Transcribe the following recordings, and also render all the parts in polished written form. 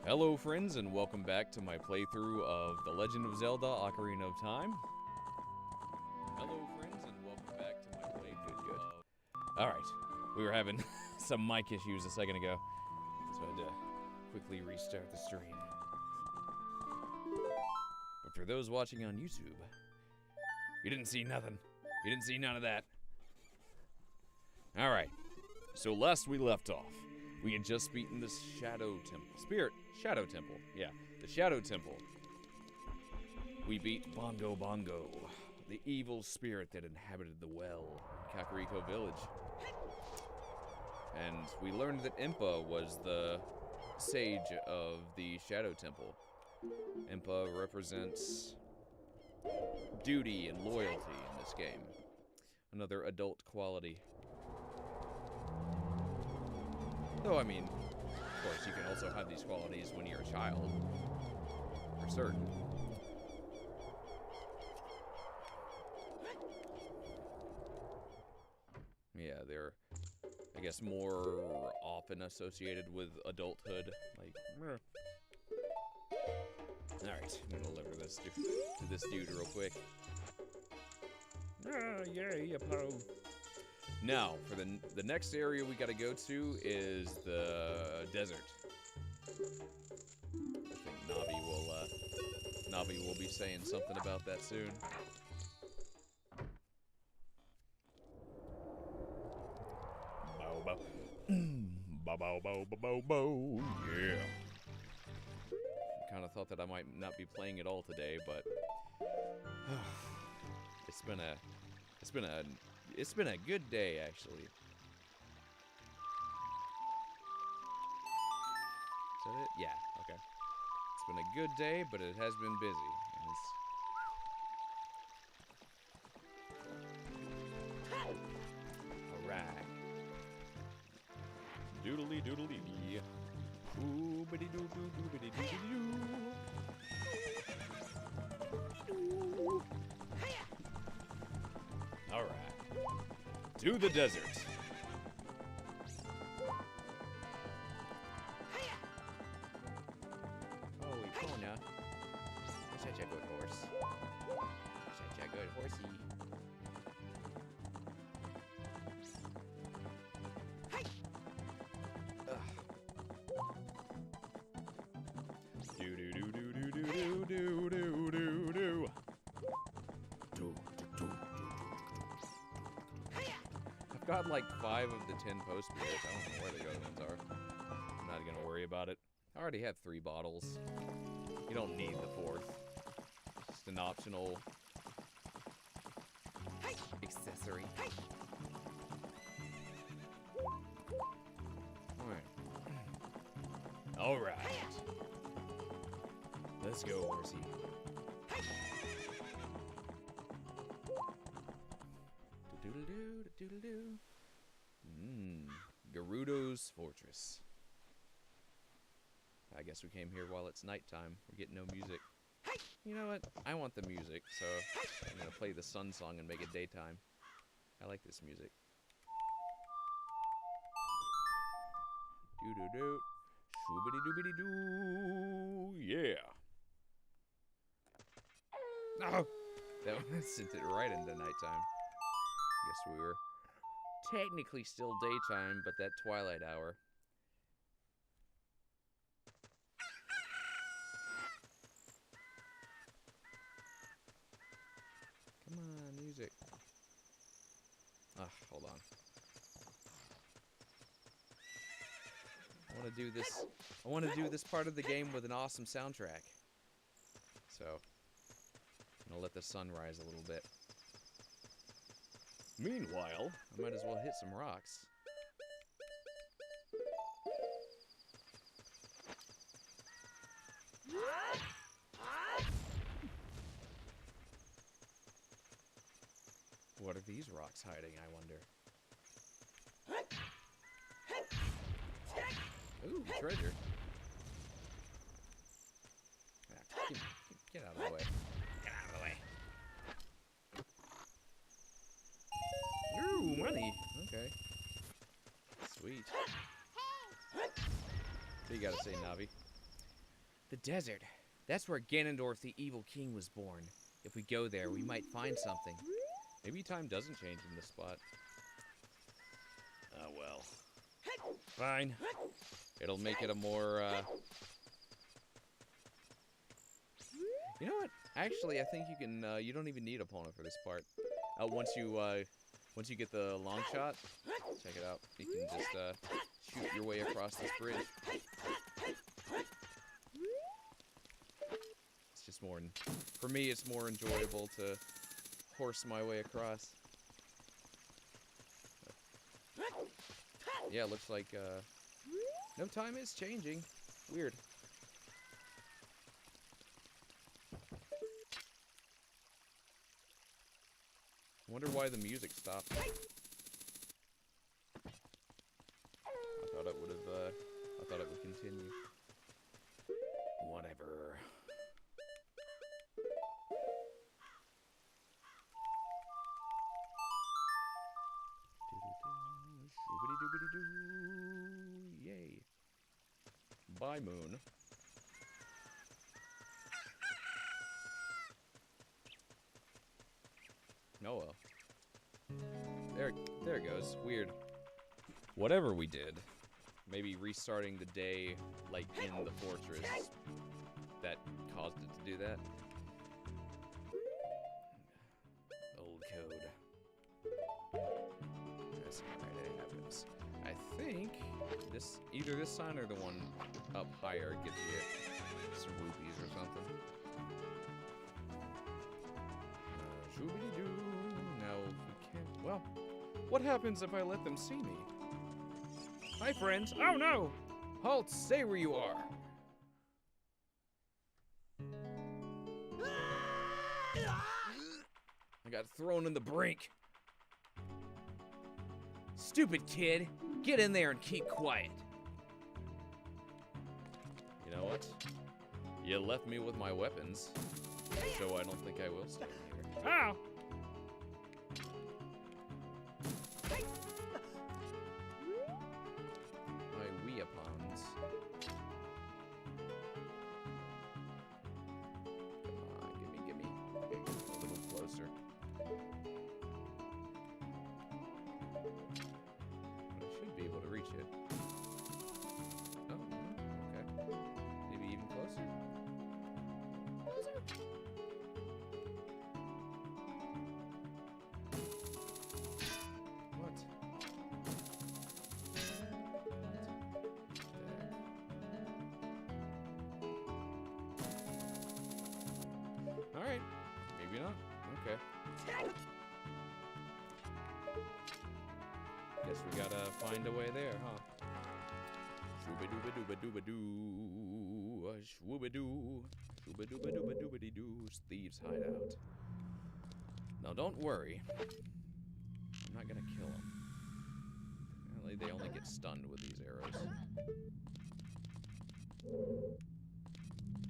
Hello friends, and welcome back to my playthrough of The Legend of Zelda Ocarina of Time. Hello friends, and welcome back to my playthrough of... Alright, we were having some mic issues a second ago, so I had to quickly restart the stream. But for those watching on YouTube, you didn't see nothing. You didn't see none of that. Alright, so last we left off, we had just beaten the Shadow Temple. Shadow Temple. Yeah, the Shadow Temple. We beat Bongo Bongo, the evil spirit that inhabited the well in Kakariko Village. And we learned that Impa was the sage of the Shadow Temple. Impa represents duty and loyalty in this game. Another adult quality. Though, I mean, of course, you can also have these qualities when you're a child. For certain. Yeah, they're, I guess, more often associated with adulthood. Like, meh. Alright, I'm gonna deliver this to this dude real quick. Ah, yay, Apollo. Now, for the next area we gotta go to is the desert. I think Navi will be saying something about that soon. Bow bow. Bow bow bow bow bow bow. Yeah. Kinda thought that I might not be playing at all today, but it's been a good day, actually. Is that it? Yeah, okay. It's been a good day, but it has been busy. Alright. Doodly doodly dee. Ooh bitty doo doo doo bitty doo doo. Alright. To the desert. Holy Kona. Such a good horse. Such a good horsey. Do do do do do do do do do do. Got like 5 of the 10 post spirits. I don't know where the other ones are. I'm not gonna worry about it. I already have 3 bottles. You don't need the 4th. Just an optional accessory. Alright. Let's go, horsey. Doodle-doo, doodle-doo. Gerudo's Fortress. I guess we came here while it's nighttime. We're getting no music. You know what? I want the music, so I'm gonna play the sun song and make it daytime. I like this music. Doo-doo-doo. Shoobity-doobity-doo. Yeah. Oh! That one sent it right into nighttime. Guess we were technically still daytime, but that twilight hour. Come on, music. Ah, hold on. I want to do this. I want to do this part of the game with an awesome soundtrack. So, I'm gonna let the sun rise a little bit. Meanwhile, I might as well hit some rocks. What are these rocks hiding, I wonder? Ooh, treasure. Ah, get out of the way. Get out of the way. Ooh, money. Okay. Sweet. What do you gotta say, Navi? The desert. That's where Ganondorf the Evil King was born. If we go there, we might find something. Maybe time doesn't change in this spot. Oh, well. Fine. It'll make it a more, You know what? Actually, I think you can, you don't even need opponent for this part. Once you get the long shot, check it out. You can just, shoot your way across this bridge. It's just more, for me, it's more enjoyable to horse my way across. Yeah, it looks like, no time is changing. Weird. I wonder why the music stopped. I thought it would have, I thought it would continue. Whatever. Shoobity-doobity-doo. Yay. Bye, moon. Oh well. There it goes. Weird. Whatever we did, maybe restarting the day, like, in the fortress, that caused it to do that. Old code. That's alright, it happens. I think this, either this sign or the one up higher gives you some rupees or something. Shoobity-doo. Now, we can't, well, what happens if I let them see me? Hi, friends. Oh, no! Halt, stay where you are. I got thrown in the brink. Stupid kid. Get in there and keep quiet. You know what? You left me with my weapons, so I don't think I will stay here. Ow! My weapons. Come on, gimme. Okay, a little closer. I should be able to reach it. Oh, okay. Maybe even closer. What? Alright. Maybe not. Okay. Guess we gotta find a way there, huh? Shooba-dooba-dooba-dooba-doo. Shwooba-doo. Shooba-dooba-dooba-dooba-doo. Thieves' hideout. Now, don't worry. I'm not gonna kill them. Apparently, they only get stunned with these arrows.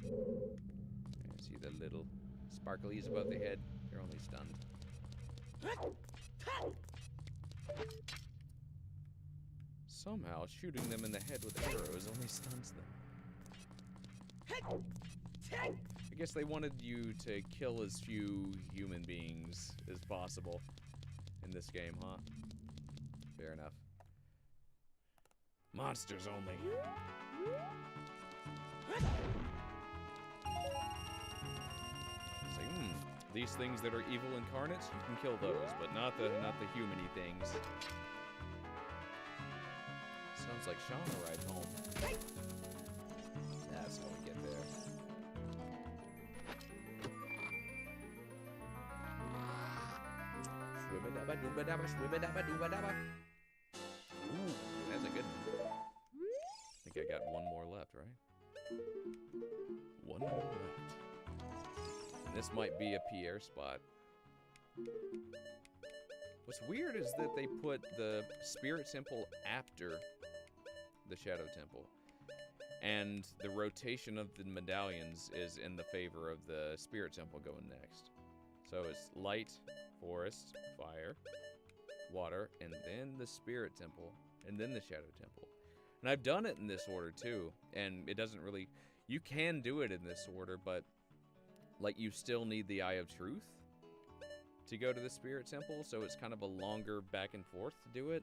And see the little sparklies above the head? They're only stunned. Somehow, shooting them in the head with arrows only stuns them. I guess they wanted you to kill as few human beings as possible in this game, huh? Fair enough. Monsters only. It's like, these things that are evil incarnates, you can kill those, but not the humany things. Sounds like Sean arrived home. That's how we get there. Ooh, that's a good one. I think I got one more left, right? One more left. And this might be a Pierre spot. What's weird is that they put the Spirit Temple after the Shadow Temple. And the rotation of the medallions is in the favor of the Spirit Temple going next. So it's light, forest, fire, water, and then the Spirit Temple, and then the Shadow Temple. And I've done it in this order too, and it doesn't really... You can do it in this order, but, like, you still need the Eye of Truth to go to the Spirit Temple, so it's kind of a longer back and forth to do it.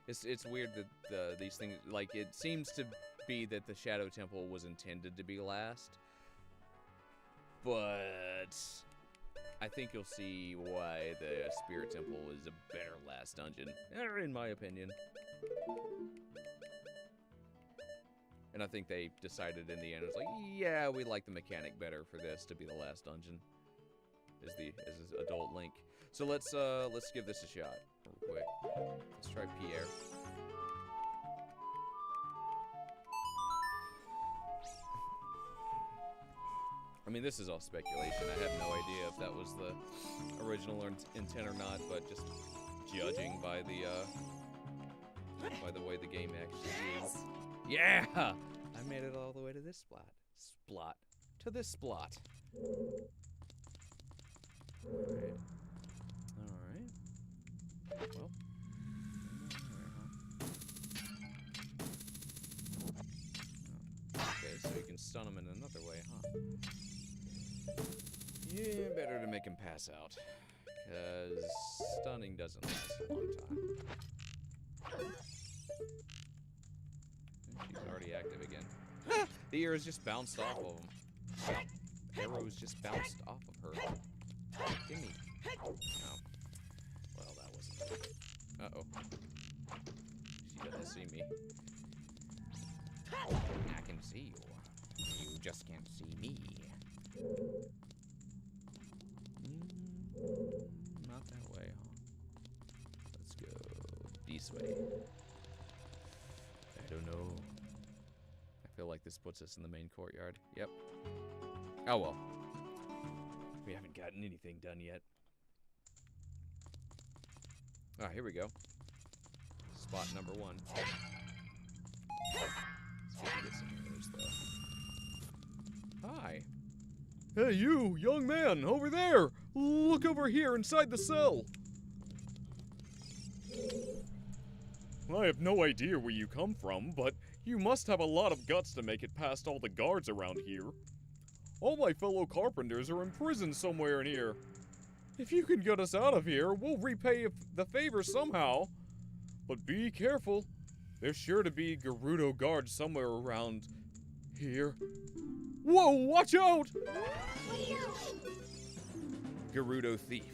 It's weird that these things, like, it seems to be that the Shadow Temple was intended to be last, but I think you'll see why the Spirit Temple is a better last dungeon, in my opinion. And I think they decided in the end, it was like, yeah, we like the mechanic better for this to be the last dungeon, as adult Link. So let's give this a shot real quick. Let's try Pierre. I mean, this is all speculation. I have no idea if that was the original intent or not, but just judging by the way the game actually is. Yeah! I made it all the way to this spot. To this spot. Alright. Well. Okay, so you can stun him in another way, huh? Yeah, better to make him pass out. Because stunning doesn't last a long time. She's already active again. The arrows just bounced off of him. Arrows just bounced off of her. Gimme. Oh. Well, that wasn't good. Uh-oh. She doesn't see me. I can see you. You just can't see me. Not that way, huh? Let's go this way. I don't know. I feel like this puts us in the main courtyard. Yep. Oh well. We haven't gotten anything done yet. Ah, here we go. Spot number 1. Let's get some arrows, though. Hi. Hey, you, young man, over there! Look over here inside the cell! I have no idea where you come from, but you must have a lot of guts to make it past all the guards around here. All my fellow carpenters are in prison somewhere in here. If you can get us out of here, we'll repay the favor somehow. But be careful. There's sure to be Gerudo guards somewhere around here. Whoa, watch out! Gerudo thief.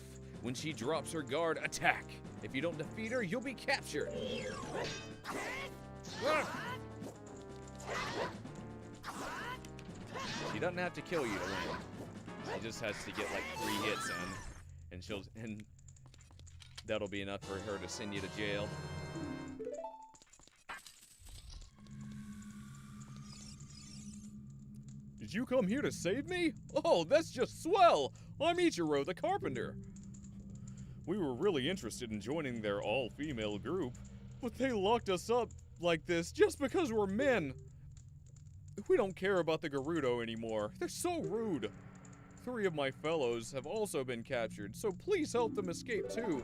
When she drops her guard, attack. If you don't defeat her, you'll be captured. She doesn't have to kill you to win. She just has to get like 3 hits in, and that'll be enough for her to send you to jail. Did you come here to save me? Oh, that's just swell! I'm Ichiro, the carpenter. We were really interested in joining their all-female group, but they locked us up like this just because we're men. We don't care about the Gerudo anymore. They're so rude. 3 of my fellows have also been captured, so please help them escape too.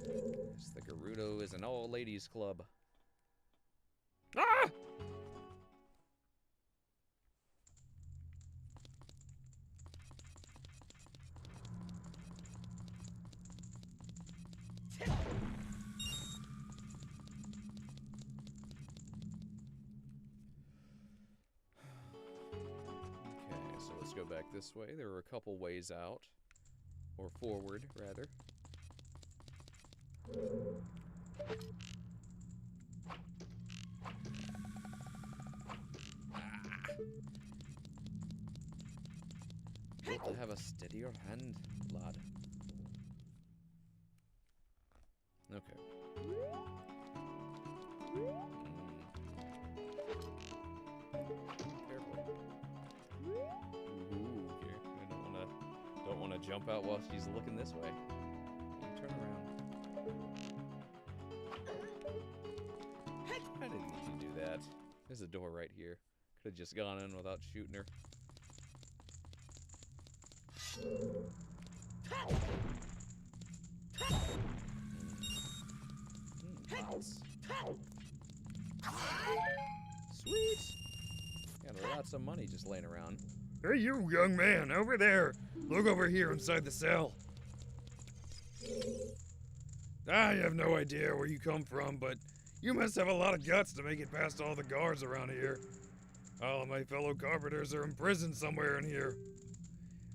Yes, the Gerudo is an all-ladies club. Ah! Go back this way. There are a couple ways out. Or forward, rather. You'll have a steadier hand, lad. Okay. Don't want to jump out while she's looking this way. Turn around. I didn't need you to do that. There's a door right here. Could have just gone in without shooting her. got some money just laying around. Hey, you young man, over there. Look over here inside the cell. I have no idea where you come from, but you must have a lot of guts to make it past all the guards around here. All of my fellow carpenters are imprisoned somewhere in here.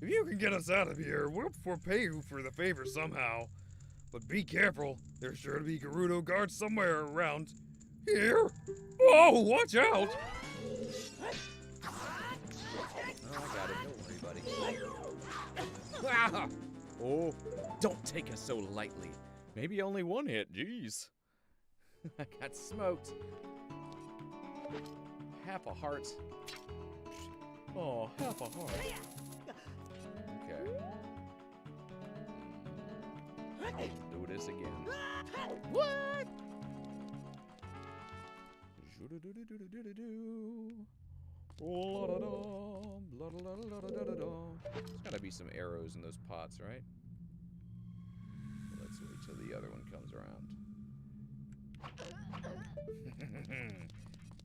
If you can get us out of here, we'll repay you for the favor somehow. But be careful, there's sure to be Gerudo guards somewhere around here. Oh, watch out! Oh, I got it. Don't worry, buddy. Ah! Oh, don't take us so lightly. Maybe only one hit. Jeez. I got smoked. Half a heart. Oh, half a heart. Okay. Do this again. What? There's gotta be some arrows in those pots, right? Let's wait till the other one comes around.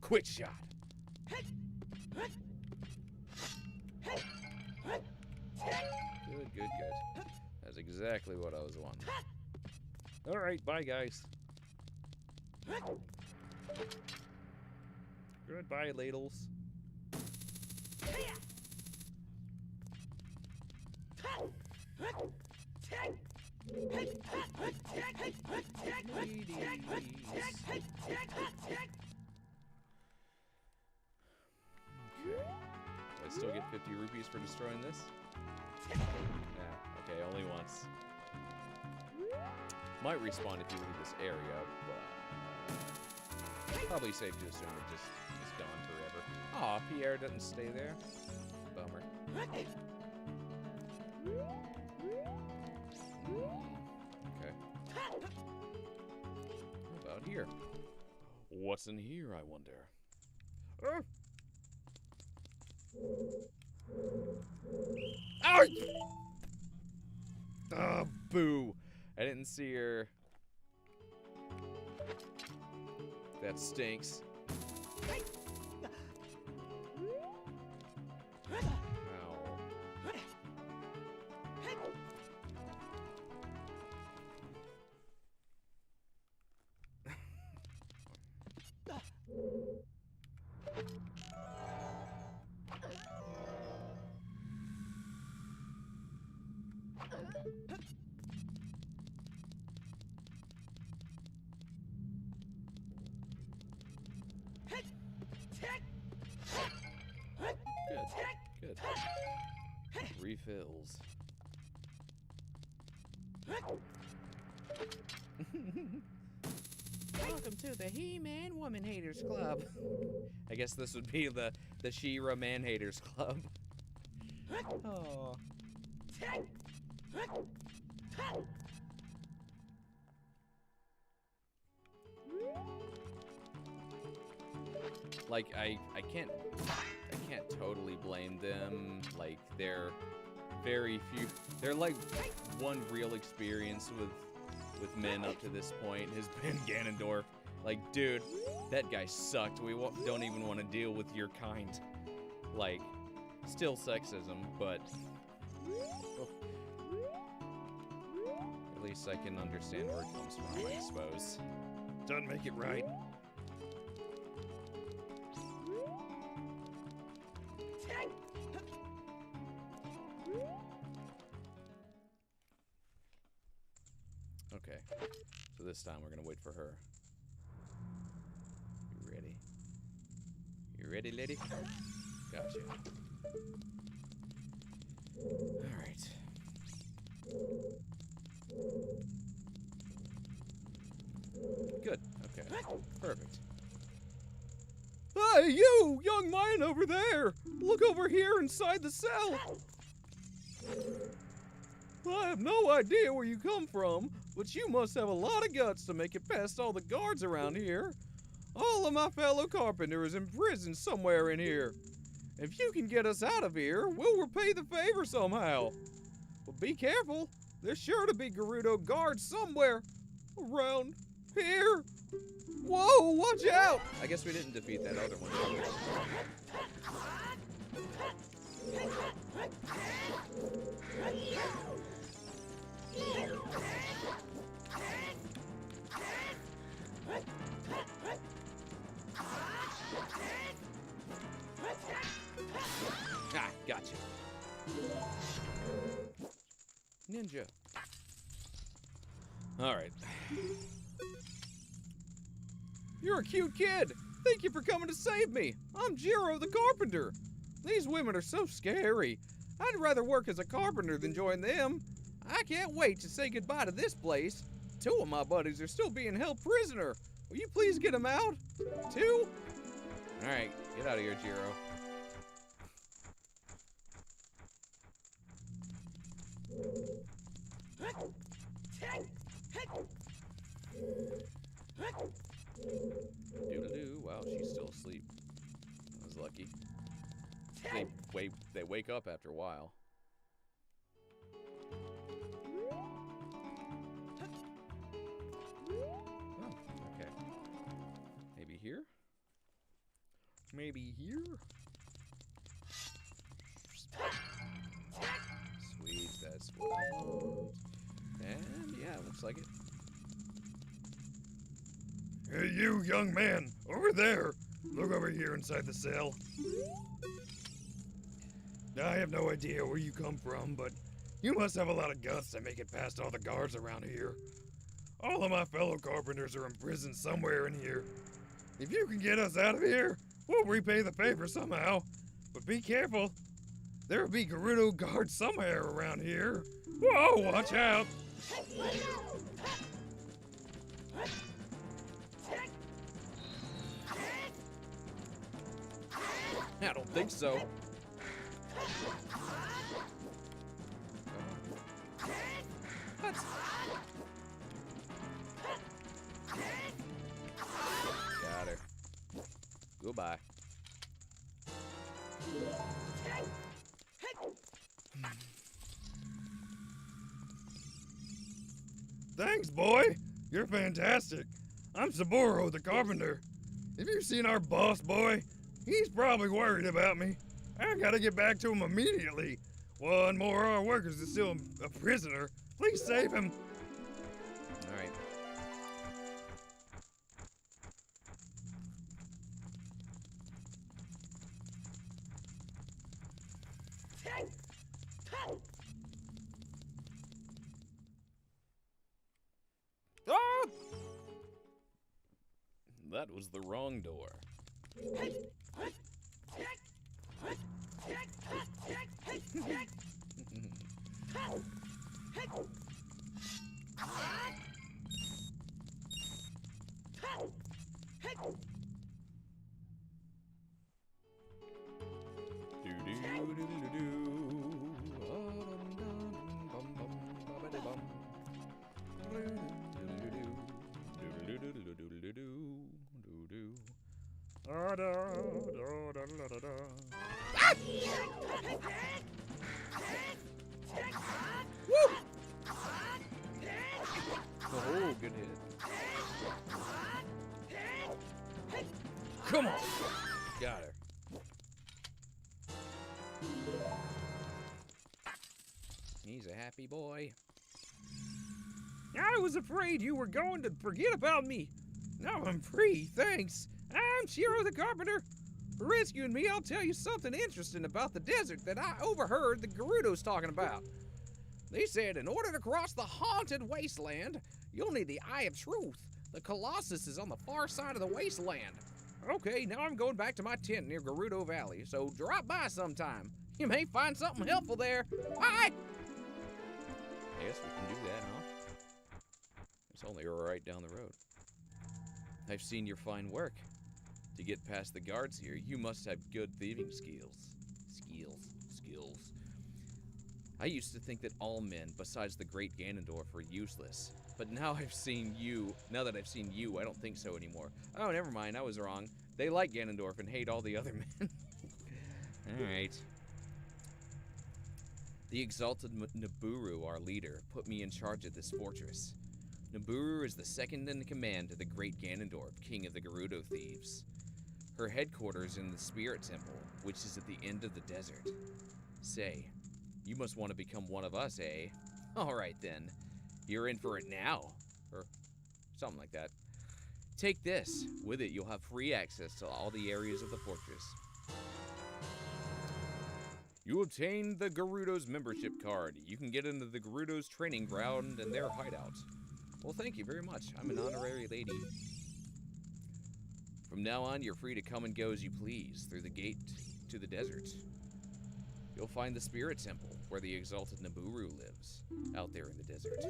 Quick shot. Good, good, good. That's exactly what I was wanting. Alright, bye guys. Goodbye, ladles. Ladies. Okay. Do I still get 50 rupees for destroying this? Yeah, okay, only once. Might respawn if you leave this area, but probably safe to assume it just is gone forever. Aw, Pierre doesn't stay there. Bummer. Okay. How about here? What's in here, I wonder? Ow! Ah, boo. I didn't see her. That stinks. Good. Refills. Welcome to the He-Man Woman Haters Club. I guess this would be the She-Ra Man Haters Club. Oh. Like I can't totally blame them. Like they're like one real experience with men up to this point has been Ganondorf. Like, dude, that guy sucked. We don't even want to deal with your kind. Like, still sexism, but at least I can understand where it comes from, I suppose. Doesn't make it right. Okay, so this time we're gonna wait for her. You ready? You ready, lady? Gotcha. Alright. Good, okay. Perfect. Hey, you! Young man over there! Look over here inside the cell! I have no idea where you come from, but you must have a lot of guts to make it past all the guards around here. All of my fellow carpenters in prison somewhere in here. If you can get us out of here, we'll repay the favor somehow. But be careful, there's sure to be Gerudo guards somewhere around here. Whoa, watch out! I guess we didn't defeat that other one. Ah, gotcha. Ninja. Alright. You're a cute kid! Thank you for coming to save me! I'm Jiro the carpenter! These women are so scary. I'd rather work as a carpenter than join them. I can't wait to say goodbye to this place. 2 of my buddies are still being held prisoner. Will you please get them out? 2? Alright, get out of here, Jiro. Doodle-doo. Wow, she's still asleep. I was lucky. They wake up after a while. Oh, okay. Maybe here? Maybe here? Sweet, that's what I want. And yeah, looks like it. Hey, you, young man, over there. Look over here inside the cell. I have no idea where you come from, but you must have a lot of guts to make it past all the guards around here. All of my fellow carpenters are in prison somewhere in here. If you can get us out of here, we'll repay the favor somehow. But be careful. There will be Gerudo guards somewhere around here. Whoa, watch out! I don't think so. What? Got her. Goodbye. Thanks, boy. You're fantastic. I'm Saburo, the carpenter. Have you seen our boss, boy? He's probably worried about me. I gotta get back to him immediately. One more of our workers is still a prisoner. Please save him. All right. Ah! That was the wrong door. Woo! Oh, good hit. Come on. Got her. He's a happy boy. I was afraid you were going to forget about me. Now I'm free, thanks. I'm Shiro the carpenter. For rescuing me, I'll tell you something interesting about the desert that I overheard the Gerudos talking about. They said in order to cross the haunted wasteland, you'll need the Eye of Truth. The Colossus is on the far side of the wasteland. Okay, now I'm going back to my tent near Gerudo Valley, so drop by sometime. You may find something helpful there. Bye! I guess we can do that, huh? It's only right down the road. I've seen your fine work. To get past the guards here, you must have good thieving skills. Skills. I used to think that all men, besides the great Ganondorf, were useless. But now that I've seen you, I don't think so anymore. Oh, never mind, I was wrong. They like Ganondorf and hate all the other men. Alright. The exalted Naburu, our leader, put me in charge of this fortress. Naburu is the second in command to the great Ganondorf, king of the Gerudo thieves. Her headquarters in the Spirit Temple, which is at the end of the desert. Say, you must want to become one of us, eh? Alright then. You're in for it now. Or something like that. Take this. With it, you'll have free access to all the areas of the fortress. You obtained the Gerudo's membership card. You can get into the Gerudo's training ground and their hideout. Well, thank you very much. I'm an honorary lady. From now on, you're free to come and go as you please through the gate to the desert. You'll find the Spirit Temple, where the exalted Naburu lives, out there in the desert.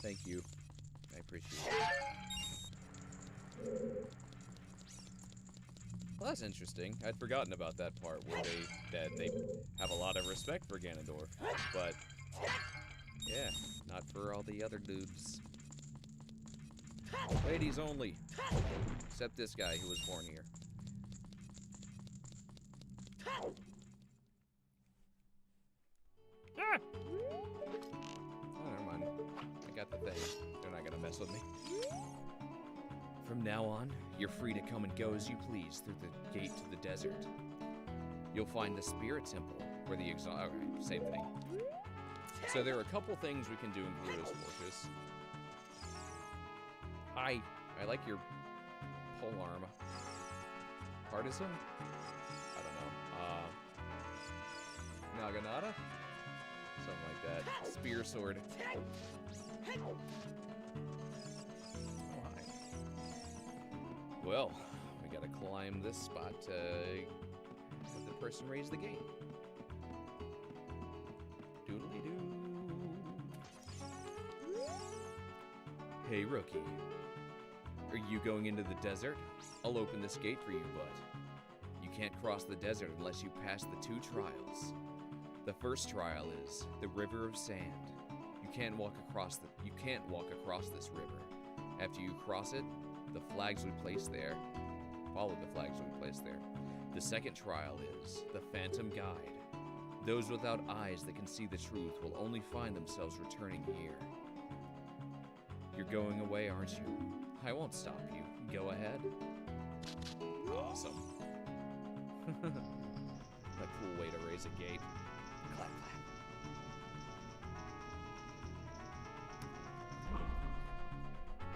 Thank you. I appreciate it. Well, that's interesting. I'd forgotten about that part where they have a lot of respect for Ganondorf, but yeah, not for all the other dudes. Ladies only, except this guy who was born here. Ah! Oh, never mind. I got the thing. They're not gonna mess with me. From now on, you're free to come and go as you please through the gate to the desert. You'll find the Spirit Temple, where the okay, same thing. So there are a couple things we can do in Gerudo's Fortress. I like your polearm. Partisan? I don't know. Naginata? Something like that. Spear sword. Well, we gotta climb this spot to have the person raise the gate. Doodly-doo. Hey, rookie. Are you going into the desert? I'll open this gate for you, bud. You can't cross the desert unless you pass the 2 trials. The first trial is the River of Sand. You can't walk across this river. After you cross it, the flags we place there. Follow the flags we place there. The second trial is the Phantom Guide. Those without eyes that can see the truth will only find themselves returning here. You're going away, aren't you? I won't stop you. Go ahead. Awesome. A cool way to raise a gate. Clap, clap.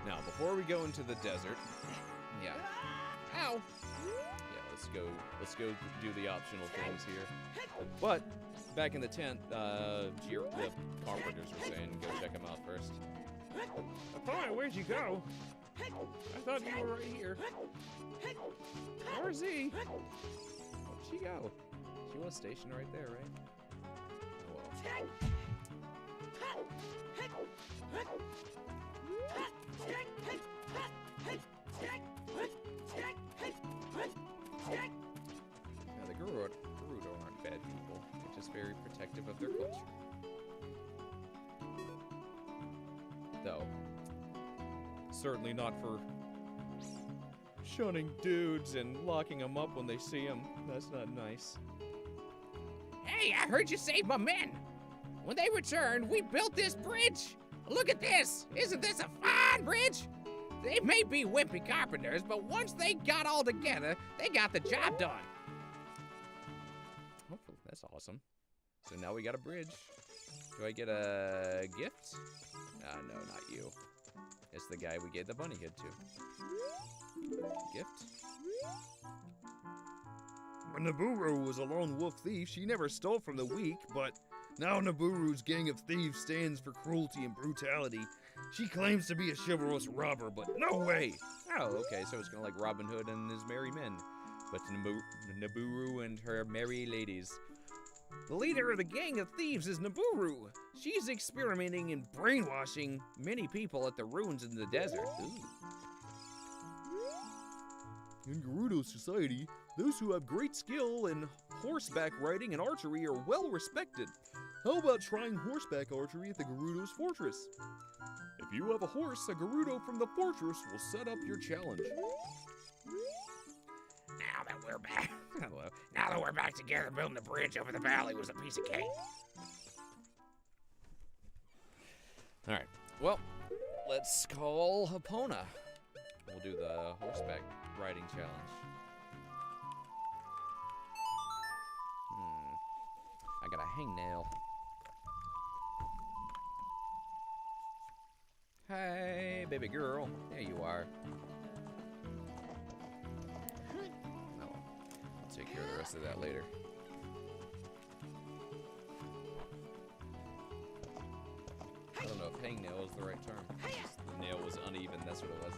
Now, before we go into the desert, yeah. Ow! Yeah, let's go do the optional things here. But, back in the tent, the carpenters were saying go check them out first. Apollo, where'd you go? I thought you were right here. Where's he? Where'd she go? She was stationed right there, right? Oh, well. Now, the Gerudo aren't bad people. They're just very protective of their culture. Though, certainly not for shunning dudes and locking them up when they see them. That's not nice. Hey, I heard you saved my men. When they returned, we built this bridge. Look at this. Isn't this a fine bridge? They may be wimpy carpenters, but once they got all together, they got the job done. Oh, that's awesome. So now we got a bridge. Do I get a gift? No, not you. It's the guy we gave the bunny head to. Gift? When Naburu was a lone wolf thief, she never stole from the weak, but now Naburu's gang of thieves stands for cruelty and brutality. She claims to be a chivalrous robber, but no way! Oh, okay, so it's kind of like Robin Hood and his merry men. But Naburu and her merry ladies. The leader of the gang of thieves is Naburu. She's experimenting and brainwashing many people at the ruins in the desert. Ooh. In Gerudo society, those who have great skill in horseback riding and archery are well respected. How about trying horseback archery at the Gerudo's fortress? If you have a horse, a Gerudo from the fortress will set up your challenge. Now that we're back, now that we're back together, building the bridge over the valley was a piece of cake. All right. Well, let's call Hapona. We'll do the horseback riding challenge. hangnail. Hey, baby girl. There you are. No, I'll take care of the rest of that later. I don't know if hangnail is the right term. Just the nail was uneven, that's what it was.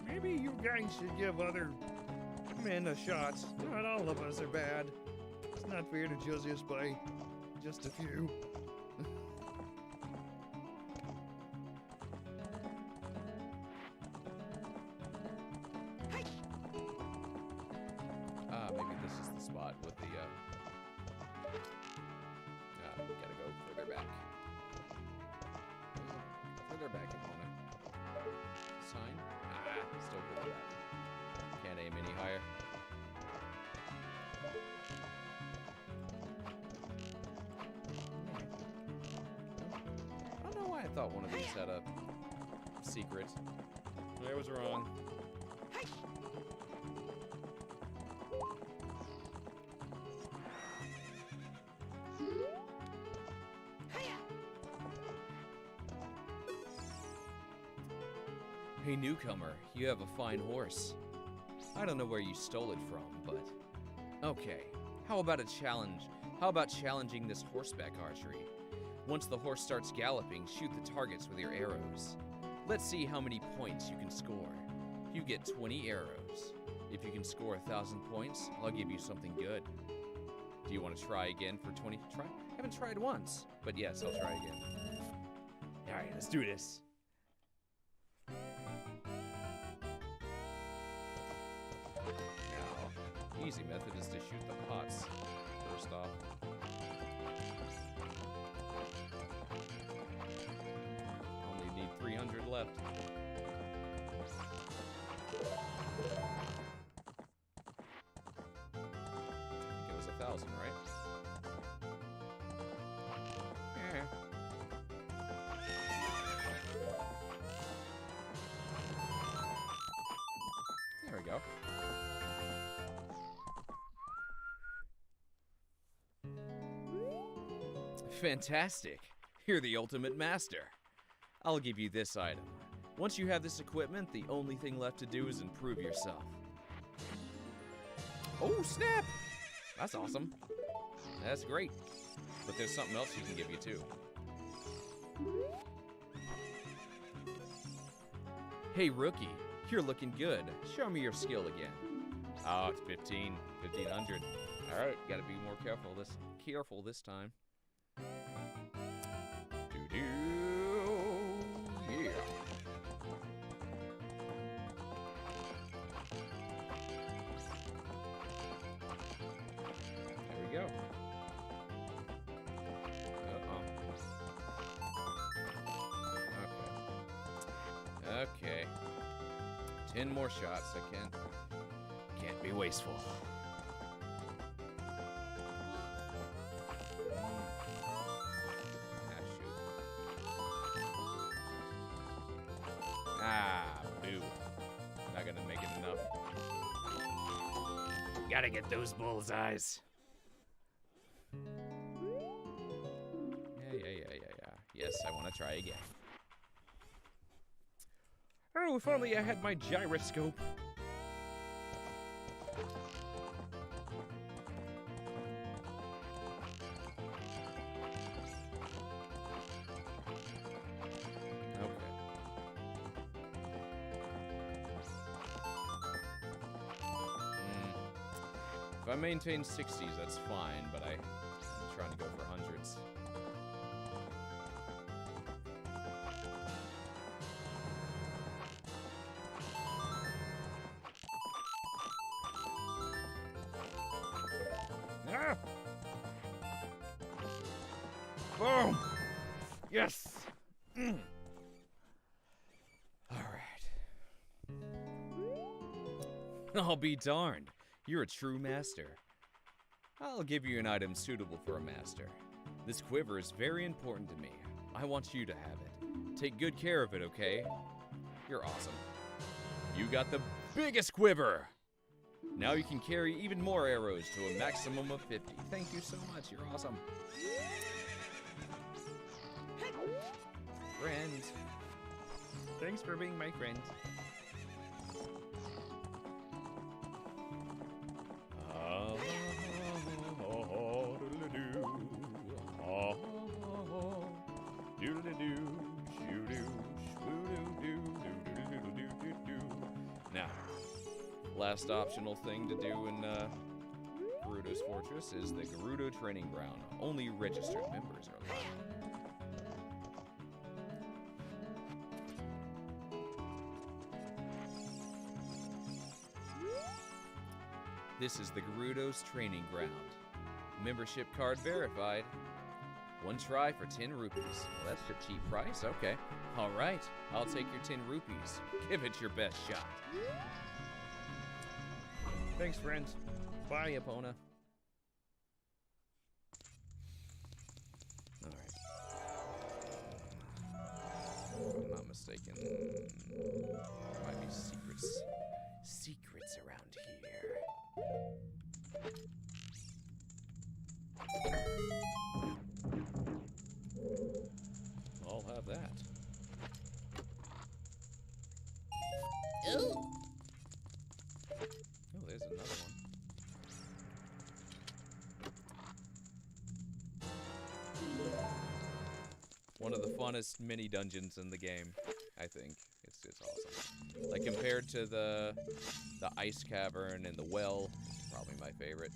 Maybe you guys should give other men a shot. Not all of us are bad. It's not fair to judge us by just a few. Maybe this is the spot with the, we gotta go further back. Further back, you wanna. Sign? Still further back. Can't aim any higher. I don't know why I thought one of these had a secret. I was wrong. Hey newcomer, you have a fine horse. I don't know where you stole it from, but... Okay, how about a challenge? How about challenging this horseback archery? Once the horse starts galloping, shoot the targets with your arrows. Let's see how many points you can score. You get 20 arrows. If you can score 1,000 points, I'll give you something good. Do you want to try again for 20? Try? I haven't tried once, but yes, I'll try again. Alright, let's do this. Now, easy method is to shoot the pots first off. Only need 300 left. I think it was 1,000, right? Yeah. There we go. Fantastic. You're the ultimate master. I'll give you this item. Once you have this equipment, the only thing left to do is improve yourself. Oh, snap! That's awesome. That's great. But there's something else you can give you, too. Hey, rookie. You're looking good. Show me your skill again. Oh, it's 1,500. All right, gotta be more careful this time. Doo-doo, yeah. There we go. Okay. 10 more shots. I can't be wasteful. Boo. Not gonna make it enough. Gotta get those bullseyes. Yeah. Yes, I wanna try again. Oh, if only I had my gyroscope. If I maintain 60s, that's fine, but I'm trying to go for hundreds. Ah! Boom! Yes! All right. I'll be darned. You're a true master. I'll give you an item suitable for a master. This quiver is very important to me. I want you to have it. Take good care of it, okay? You're awesome. You got the biggest quiver! Now you can carry even more arrows to a maximum of 50. Thank you so much, you're awesome. Friend. Thanks for being my friend. Now, last optional thing to do in Gerudo's Fortress is the Gerudo Training Ground. Only registered members are allowed. This is the Gerudo's Training Ground. Membership card verified. One try for 10 rupees. Well, that's a cheap price. Okay. All right. I'll take your 10 rupees. Give it your best shot. Thanks, friends. Bye, Epona. All right. If I'm not mistaken, there might be secrets around here. I'll have that. Ooh. Oh, there's another one. One of the funnest mini dungeons in the game, I think. It's awesome. Like compared to the ice cavern and the well, it's probably my favorite.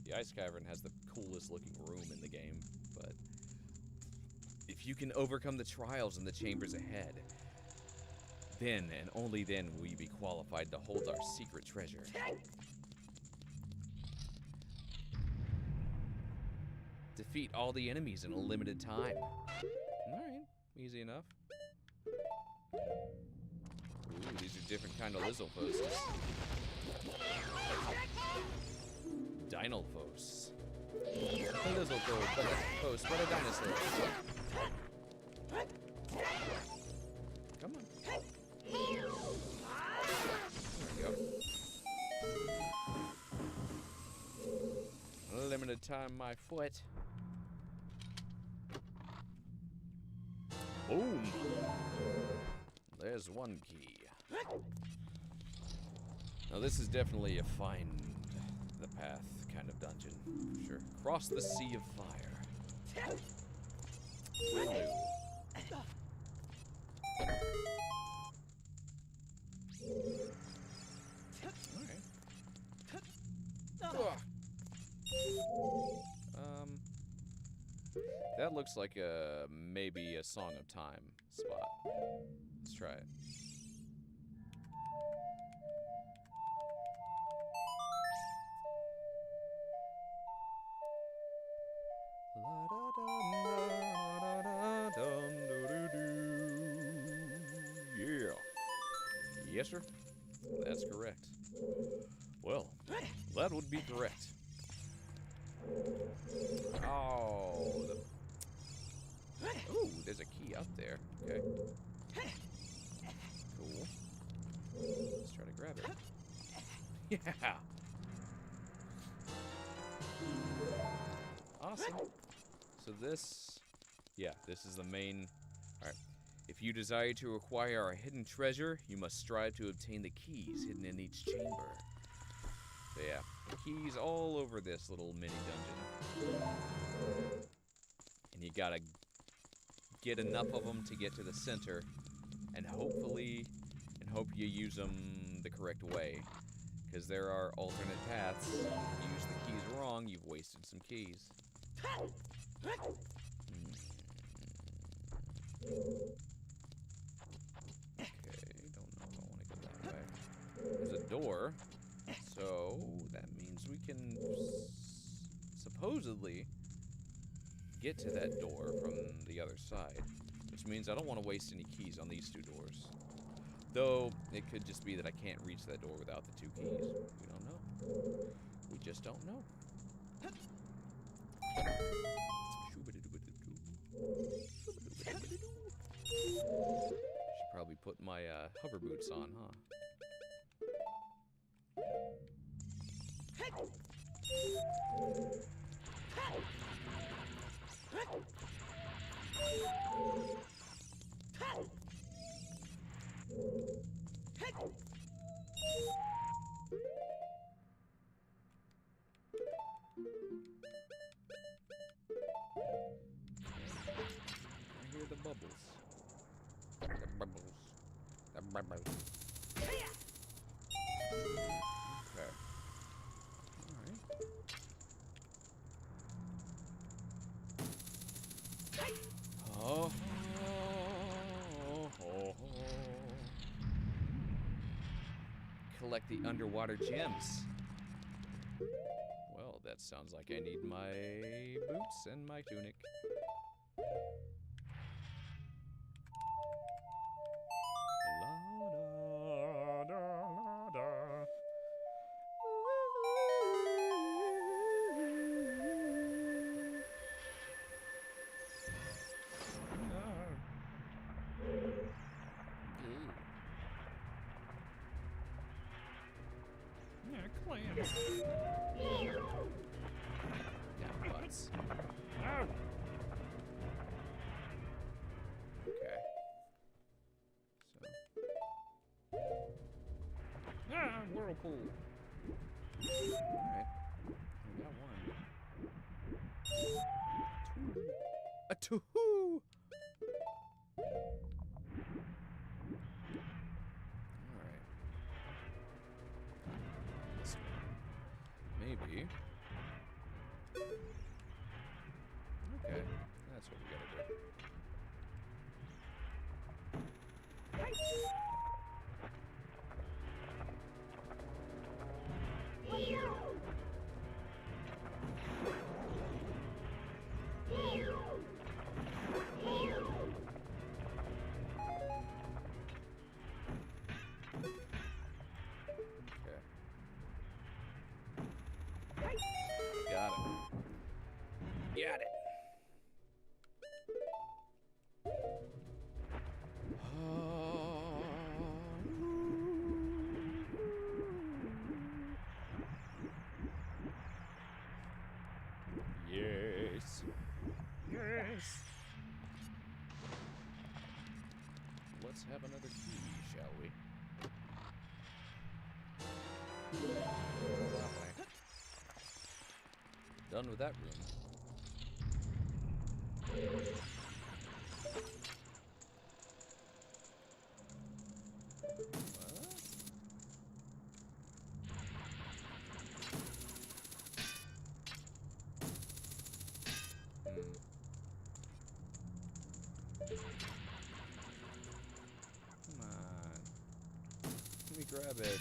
The ice cavern has the coolest looking room in the game, but if you can overcome the trials in the chambers ahead, then and only then will you be qualified to hold our secret treasure. Defeat all the enemies in a limited time. Alright, easy enough. Ooh, these are different kind of Lizalfoses. Dinalfos. A Lizalfos, but a dinosaur. Come on. There we go. Limited time, my foot. Boom! There's one key. Now this is definitely a find the path kind of dungeon, for sure. Cross the sea of fire. Hello. Alright. That looks like maybe a Song of Time spot. Let's try it. Yeah. Yes, sir. That's correct. Well, that would be correct. Oh. Ooh, there's a key up there. Okay. Cool. Let's try to grab it. Yeah. Awesome. So this is the main. Alright. If you desire to acquire our hidden treasure, you must strive to obtain the keys hidden in each chamber. So yeah, keys all over this little mini dungeon. And you gotta get enough of them to get to the center, and hope you use them the correct way. Because there are alternate paths. If you use the keys wrong, you've wasted some keys. Okay, don't know if I want to go that way. There's a door, so that means we can supposedly get to that door from the other side, which means I don't want to waste any keys on these two doors. Though, it could just be that I can't reach that door without the 2 keys. We don't know. We just don't know. Should probably put my hover boots on, huh? I hear the bubbles. The bubbles. The bubbles. Okay. Alright. Oh. Collect the underwater gems. Well, that sounds like I need my boots and my tunic. Yeah, clams. Down butts. Oh. Okay. So. Ah, whirlpool. Alright. We got one. A two. Alright. This one. Maybe. Okay. That's what we gotta do. Got it. Got it. Yes. Yes. Let's have another key, shall we? Done with that room. Come on. Let me grab it.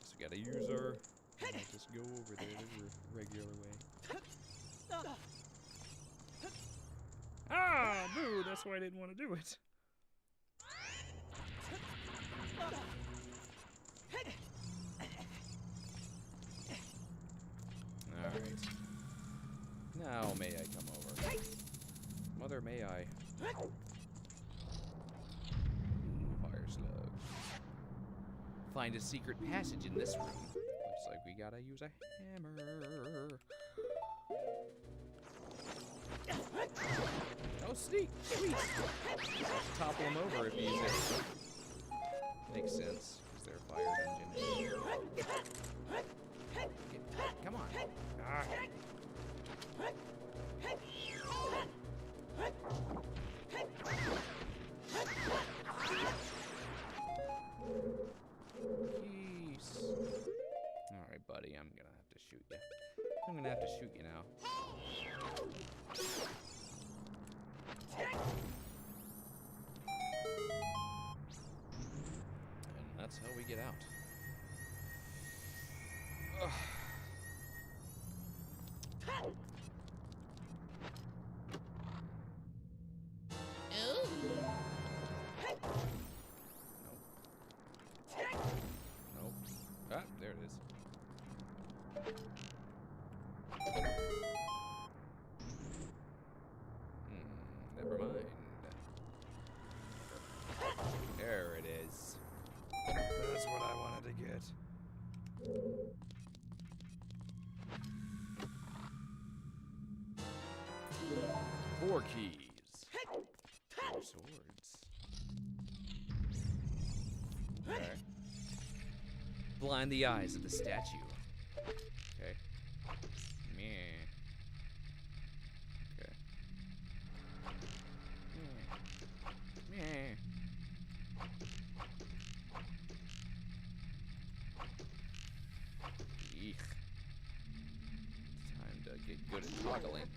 So we gotta use our... I'll just go over there the regular way. Ah, boo, that's why I didn't want to do it. Alright. Now may I come over? Mother, may I? Ooh, fire slug. Find a secret passage in this room. Looks like we gotta use a hammer. Oh, sweet! Topple them over if you use it. Makes sense, because they're a fire engine. Come on. Ah. Peace. Alright, buddy, I'm gonna have to shoot you. I'm gonna have to shoot you now. And that's how we get out. Ugh. what I wanted to get. 4 keys. 4 swords. Okay. Blind the eyes of the statue. Okay. Meh. Okay. Meh. Meh. Eek. Time to get good at toggling.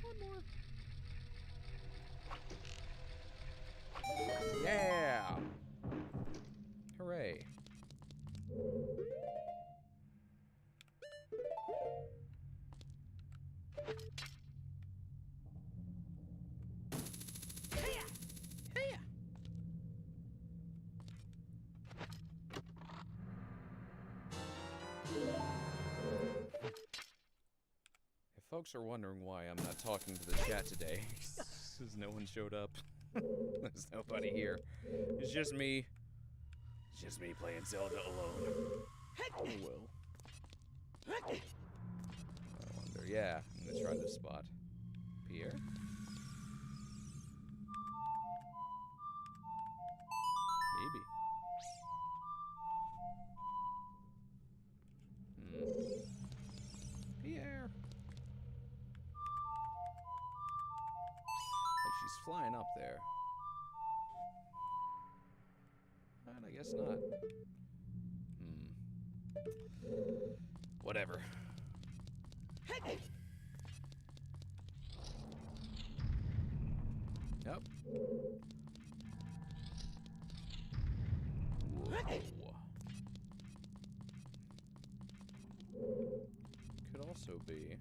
One more. Yeah! Hooray. If folks are wondering why I'm not talking to the chat today, because no one showed up. There's nobody here. It's just me. It's just me playing Zelda alone. Oh well. I wonder. Yeah, I'm gonna try this spot. Pierre? Maybe. Pierre. Like she's flying up there. And I guess not. Whatever. Yep. Whoa. Could also be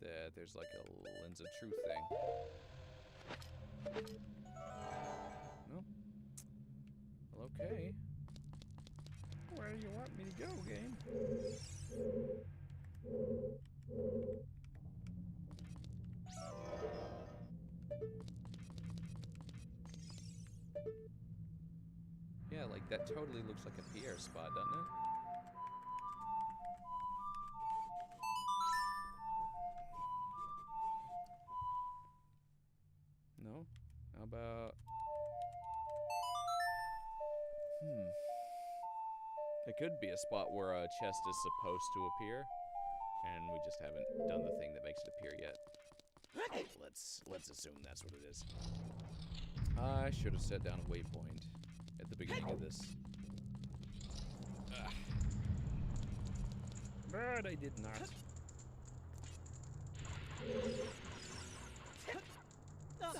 that there's like a lens of truth thing. No? Well, okay. Where do you want me to go, game? Yeah, like that totally looks like a Pierre spot, doesn't it? No? How about... It could be a spot where a chest is supposed to appear, and we just haven't done the thing that makes it appear yet. Let's assume that's what it is. I should have set down a waypoint at the beginning of this. But I did not. Oh,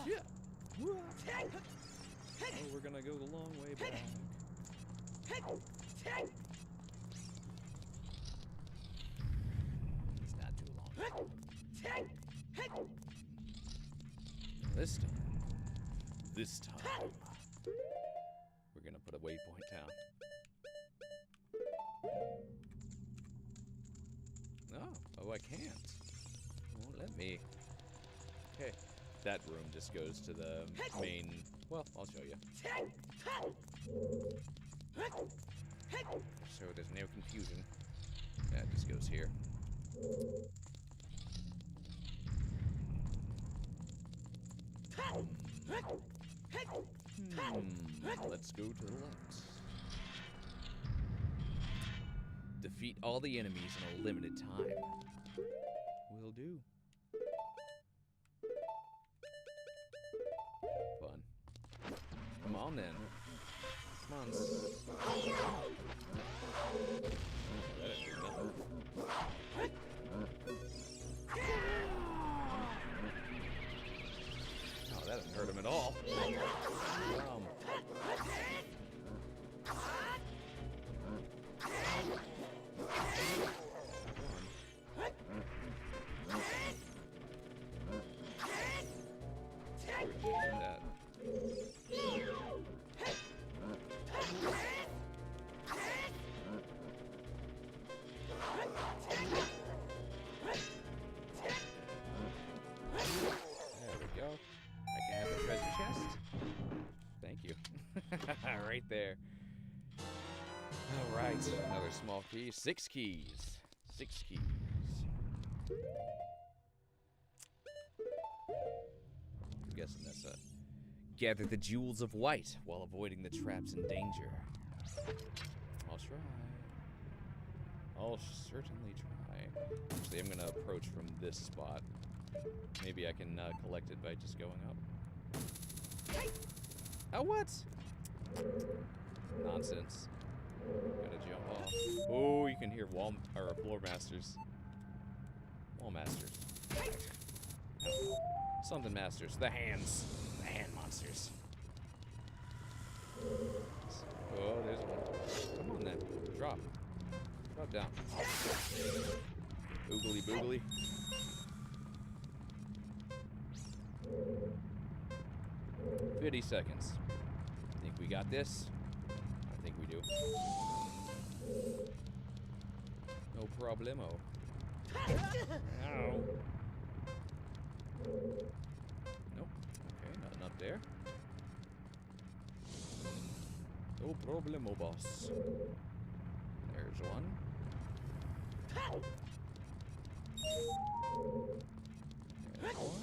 we're gonna go the long way back. It's not too long. This time, we're gonna put a waypoint down. Oh, I can't. It won't let me. Okay, that room just goes to the main. Well, I'll show you. So there's no confusion. That just goes here. Let's go to the left. Defeat all the enemies in a limited time. Will do. Fun. Come on then. Come on. Oh, that didn't hurt him at all. There we go. I can have a treasure chest. Thank you. Right there. All right, another small key. 6 keys. 6 keys. I'm guessing that's a gather the jewels of white while avoiding the traps and danger. I'll try. I'll certainly try. Actually, I'm gonna approach from this spot. Maybe I can collect it by just going up. Oh, what? Nonsense. Gotta jump off. Oh, you can hear floor masters. Wall masters. Something masters. The hands. The hand monsters. Oh, there's one. Come on then. Drop. Drop down. Boogly boogly. "50 seconds. Think we got this? I think we do. No problemo. Ow. Nope. Okay, nothing up there. No problemo, boss. There's one. There's one.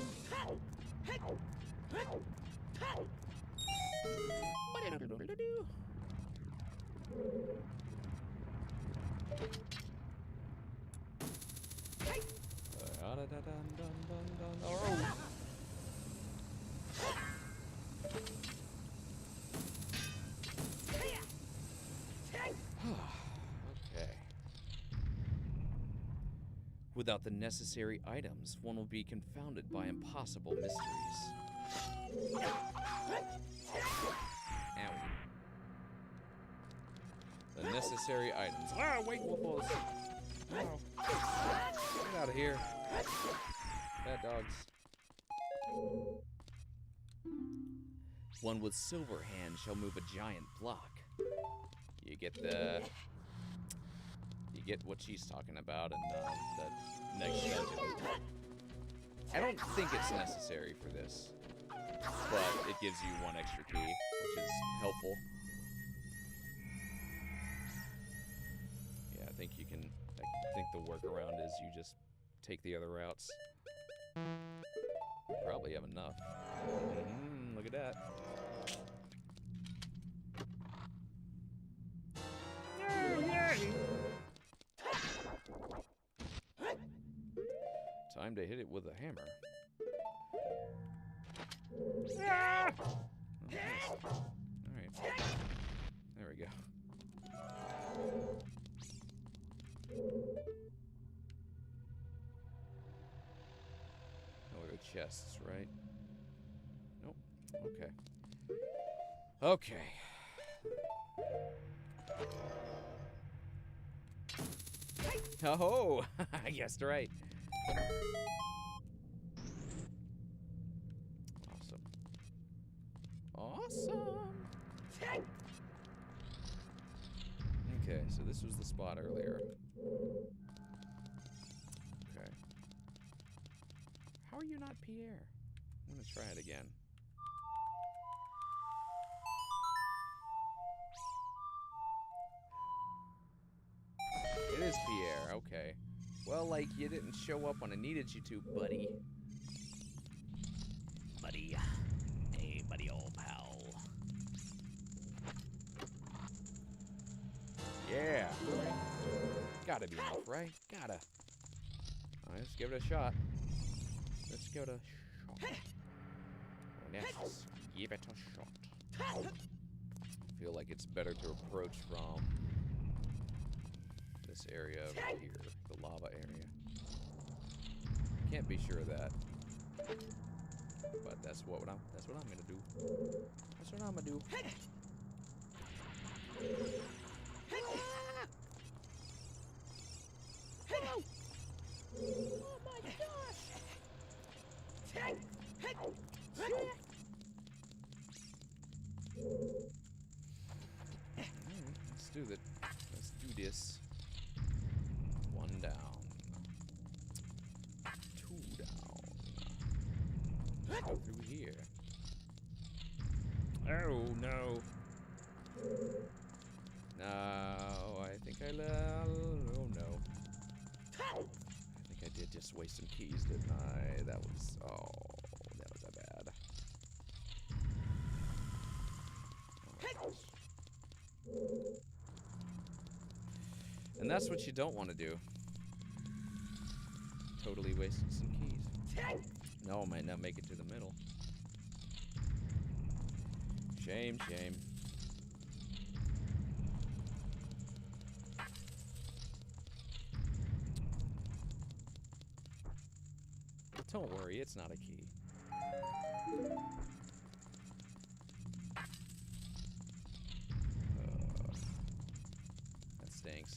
Okay. Without the necessary items, one will be confounded by impossible mysteries. Owie. The necessary items. Ah, wait, Wolfos. No. Get out of here. Bad dogs. One with silver hand shall move a giant block. You get what she's talking about in the next dungeon. I don't think it's necessary for this, but it gives you 1 extra key, which is helpful. Yeah, I think you can. I think the workaround is you just take the other routes. You probably have enough. Look at that. Time to hit it with a hammer. Oh, nice. Alright. There we go. Oh, there are chests, right? Nope. Okay. Okay. Oh, I guessed right. Awesome. Awesome. Okay, so this was the spot earlier. Okay. How are you not Pierre? I'm gonna try it again. It is Pierre, okay. Well, like, you didn't show up when I needed you to, buddy. Buddy. Hey, buddy, old pal. Yeah. Gotta be enough, right? Gotta. Alright, let's give it a shot. Let's give it a shot. Let's give it a shot. I feel like it's better to approach from this area over here, the lava area. Can't be sure of that, but that's what I'm gonna do. That's what I'm gonna do. Oh my gosh! Let's do this. One down. go through here. Oh, no. No, I think I oh no. I think I did just waste some keys, didn't I? That was, oh, that was bad. And that's what you don't want to do. Totally wasted some keys. No, I might not make it to the middle. Shame, shame. Don't worry, it's not a key. That stinks.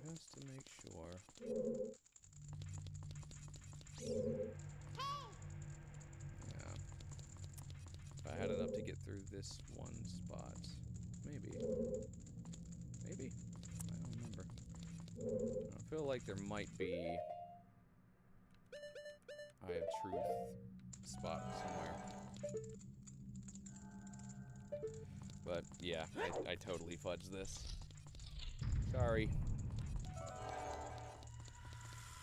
Just to make sure. Yeah. If I had enough to get through this one spot. Maybe. Maybe? I don't remember. I feel like there might be Eye of Truth spot somewhere. But yeah, I totally fudged this. Sorry.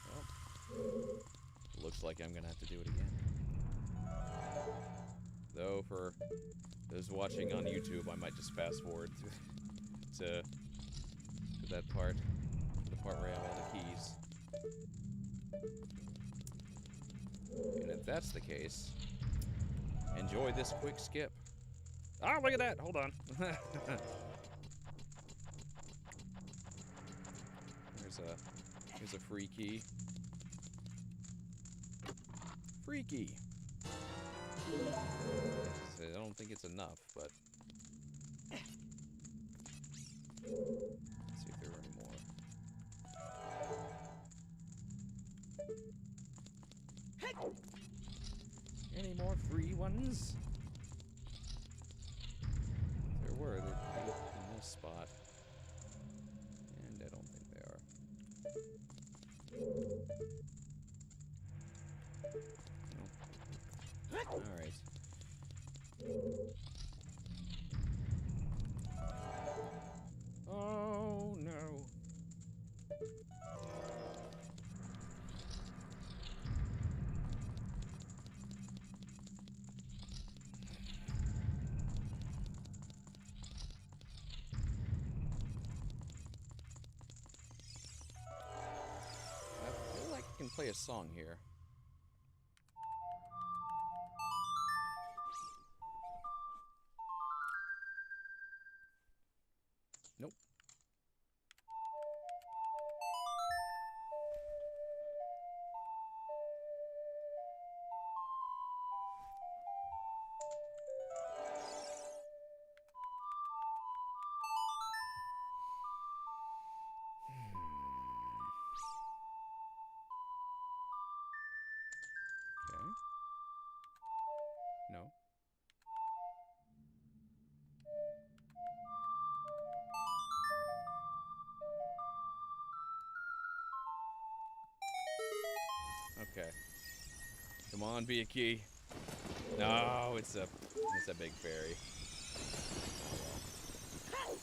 Well, looks like I'm gonna have to do it again. Though for those watching on YouTube, I might just fast forward to that part, the part where I have all the keys. And if that's the case, enjoy this quick skip. Oh, look at that. Hold on. Here's a free key. Free key. I don't think it's enough, but let's see if there are any more. Any more free ones? There were. They'd be in this spot. And I don't think they are. No. Alright. Oh, no. I feel like I can play a song here. Nope. Okay. No. Okay. Come on, be a key. No, it's a big fairy. Oh well.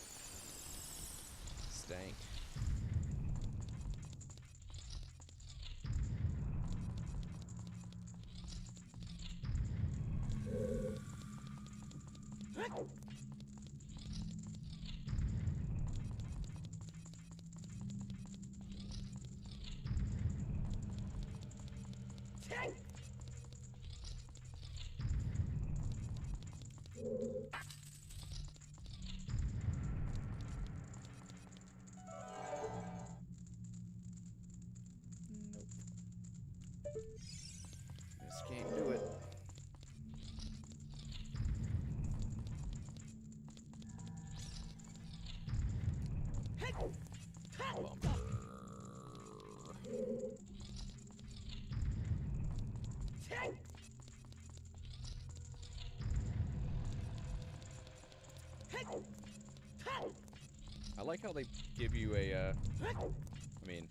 Stank. I like how they give you a, I mean,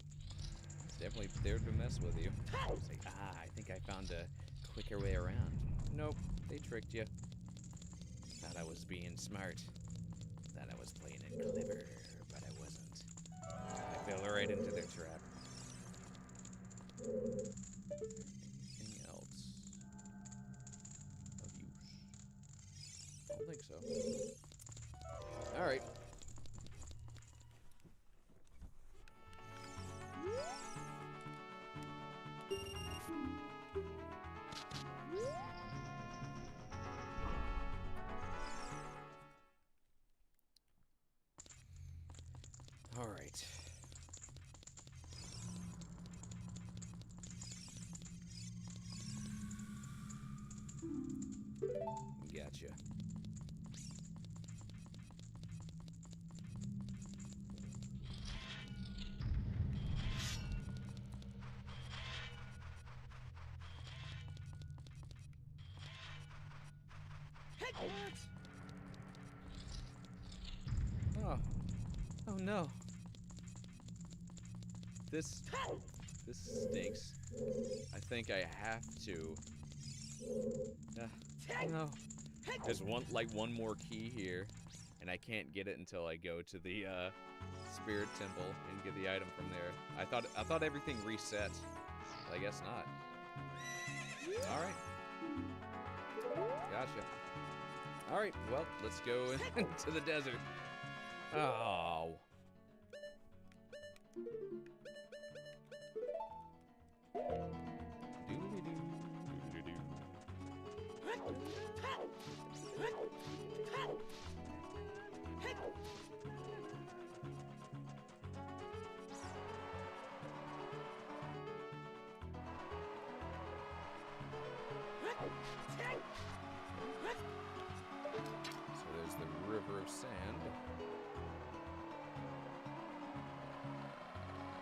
it's definitely there to mess with you. It's like, I think I found a quicker way around. Nope, they tricked you. Thought I was being smart. Thought I was playing it clever, but I wasn't. I fell right into their trap. Anything else of use? I don't think so. Alright. Alright. Gotcha. Oh. Oh no. This stinks. I think I have to. No. There's one more key here, and I can't get it until I go to the spirit temple and get the item from there. I thought everything reset. I guess not. All right. Gotcha. All right. Well, let's go into the desert. Oh. So there's the river of sand.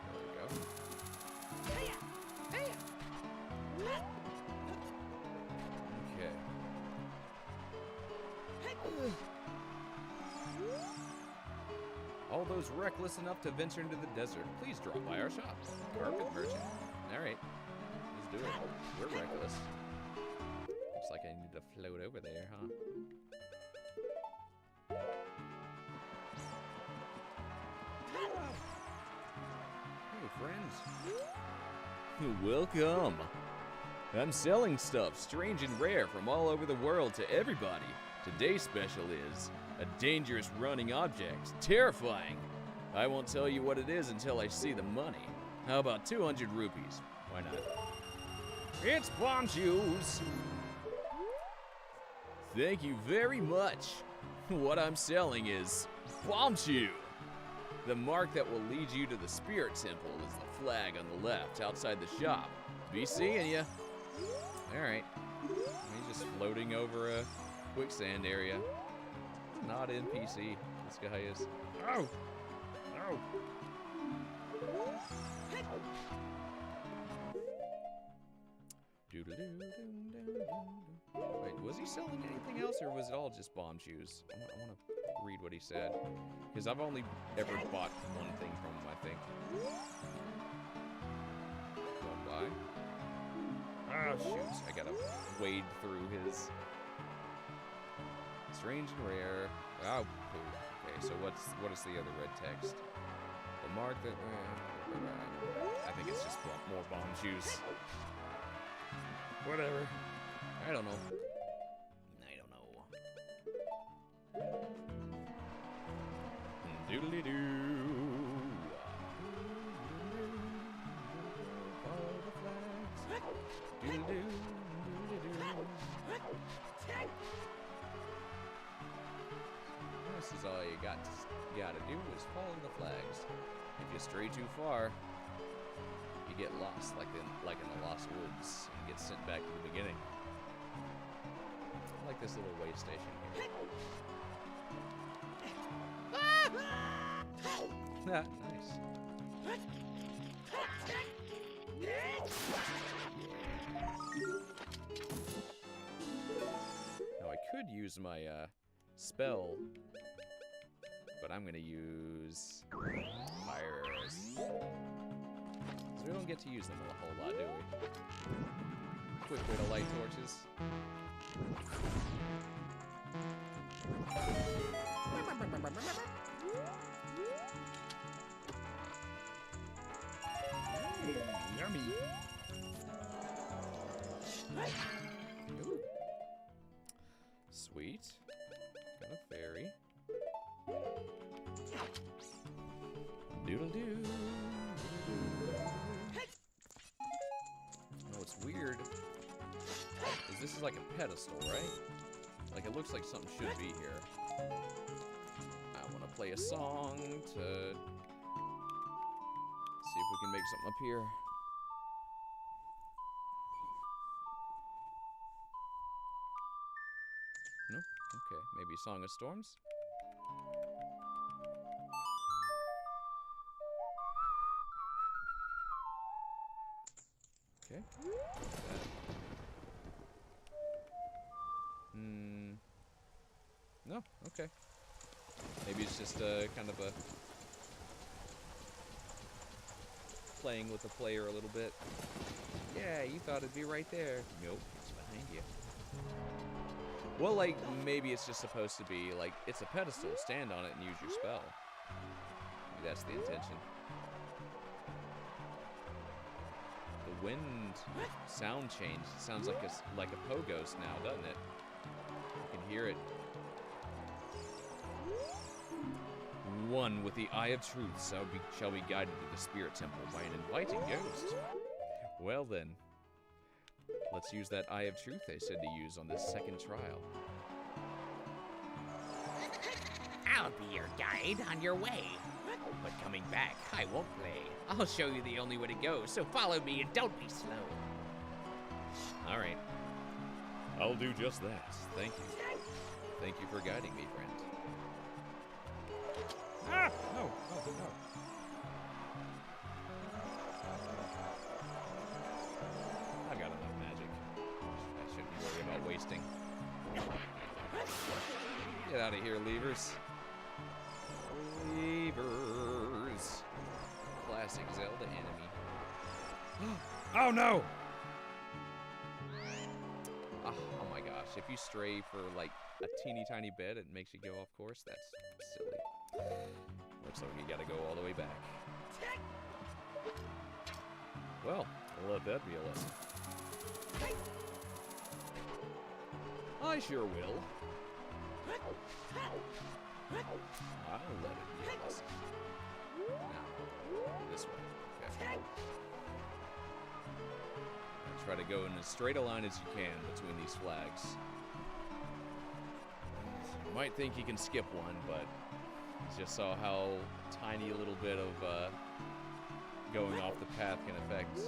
There we go. Okay. All those reckless enough to venture into the desert, please drop by our shop. Carpet merchant. Alright. Let's do it. We're reckless. Looks like I need to float over there, huh? Hey, friends. Welcome. I'm selling stuff strange and rare from all over the world to everybody. Today's special is a dangerous running object. Terrifying. I won't tell you what it is until I see the money. How about 200 rupees? Why not? It's bomb shoes. Thank you very much. What I'm selling is bomb shoe. The mark that will lead you to the spirit temple is the flag on the left outside the shop. Be seeing ya. Alright. He's just floating over a quicksand area. Not NPC. This guy is. Oh! No! Wait, was he selling anything else, or was it all just bomb shoes? I want to read what he said, because I've only ever bought one thing from him, I think. Don't die. Ah, shoot! I gotta wade through his strange and rare. Oh, okay. So what is the other red text? The mark that. I think it's just more bomb shoes. Whatever. I don't know. Doodly doo. Follow the flags. Doodly doo. This is all you gotta do is follow the flags. If you stray too far, you get lost, like in the Lost Woods, and get sent back to the beginning. I like this little way station here. Nice. Now I could use my spell but I'm gonna use fire arrows. Because we don't get to use them a whole lot, do we? Quick way to light torches. Yummy. Ooh. Sweet. Got a fairy. Doodle doo. Oh, what's weird is this is like a pedestal, right? Like it looks like something should be here. I want to play a song to see if we can make something up here. No? Okay, maybe Song of Storms? Okay. No, okay. Maybe it's just kind of a playing with the player a little bit. Yeah, you thought it'd be right there. Nope, it's behind you. Well, like, maybe it's just supposed to be, like, it's a pedestal, stand on it and use your spell. Maybe that's the intention. The wind sound change. It sounds like a pogos now, doesn't it? You can hear it. One with the Eye of Truth shall be guided to the Spirit Temple by an inviting ghost. Well then, let's use that Eye of Truth they said to use on this second trial. I'll be your guide on your way. But coming back, I won't play. I'll show you the only way to go, so follow me and don't be slow. All right. I'll do just that. Thank you. Thank you for guiding me, friend. Ah! No, no, no. I've got enough magic. I shouldn't worry about wasting. Get out of here, Leavers. Leavers. Classic Zelda enemy. Oh no! Oh my gosh, if you stray for like a teeny tiny bit, it makes you go off course. That's silly. Looks like we gotta go all the way back. Well, I'll let that be a lesson. I sure will. I'll let it be a lesson. Now, this way. Okay. Try to go in as straight a line as you can between these flags. You might think you can skip one, but you just saw how tiny a little bit of going off the path can affect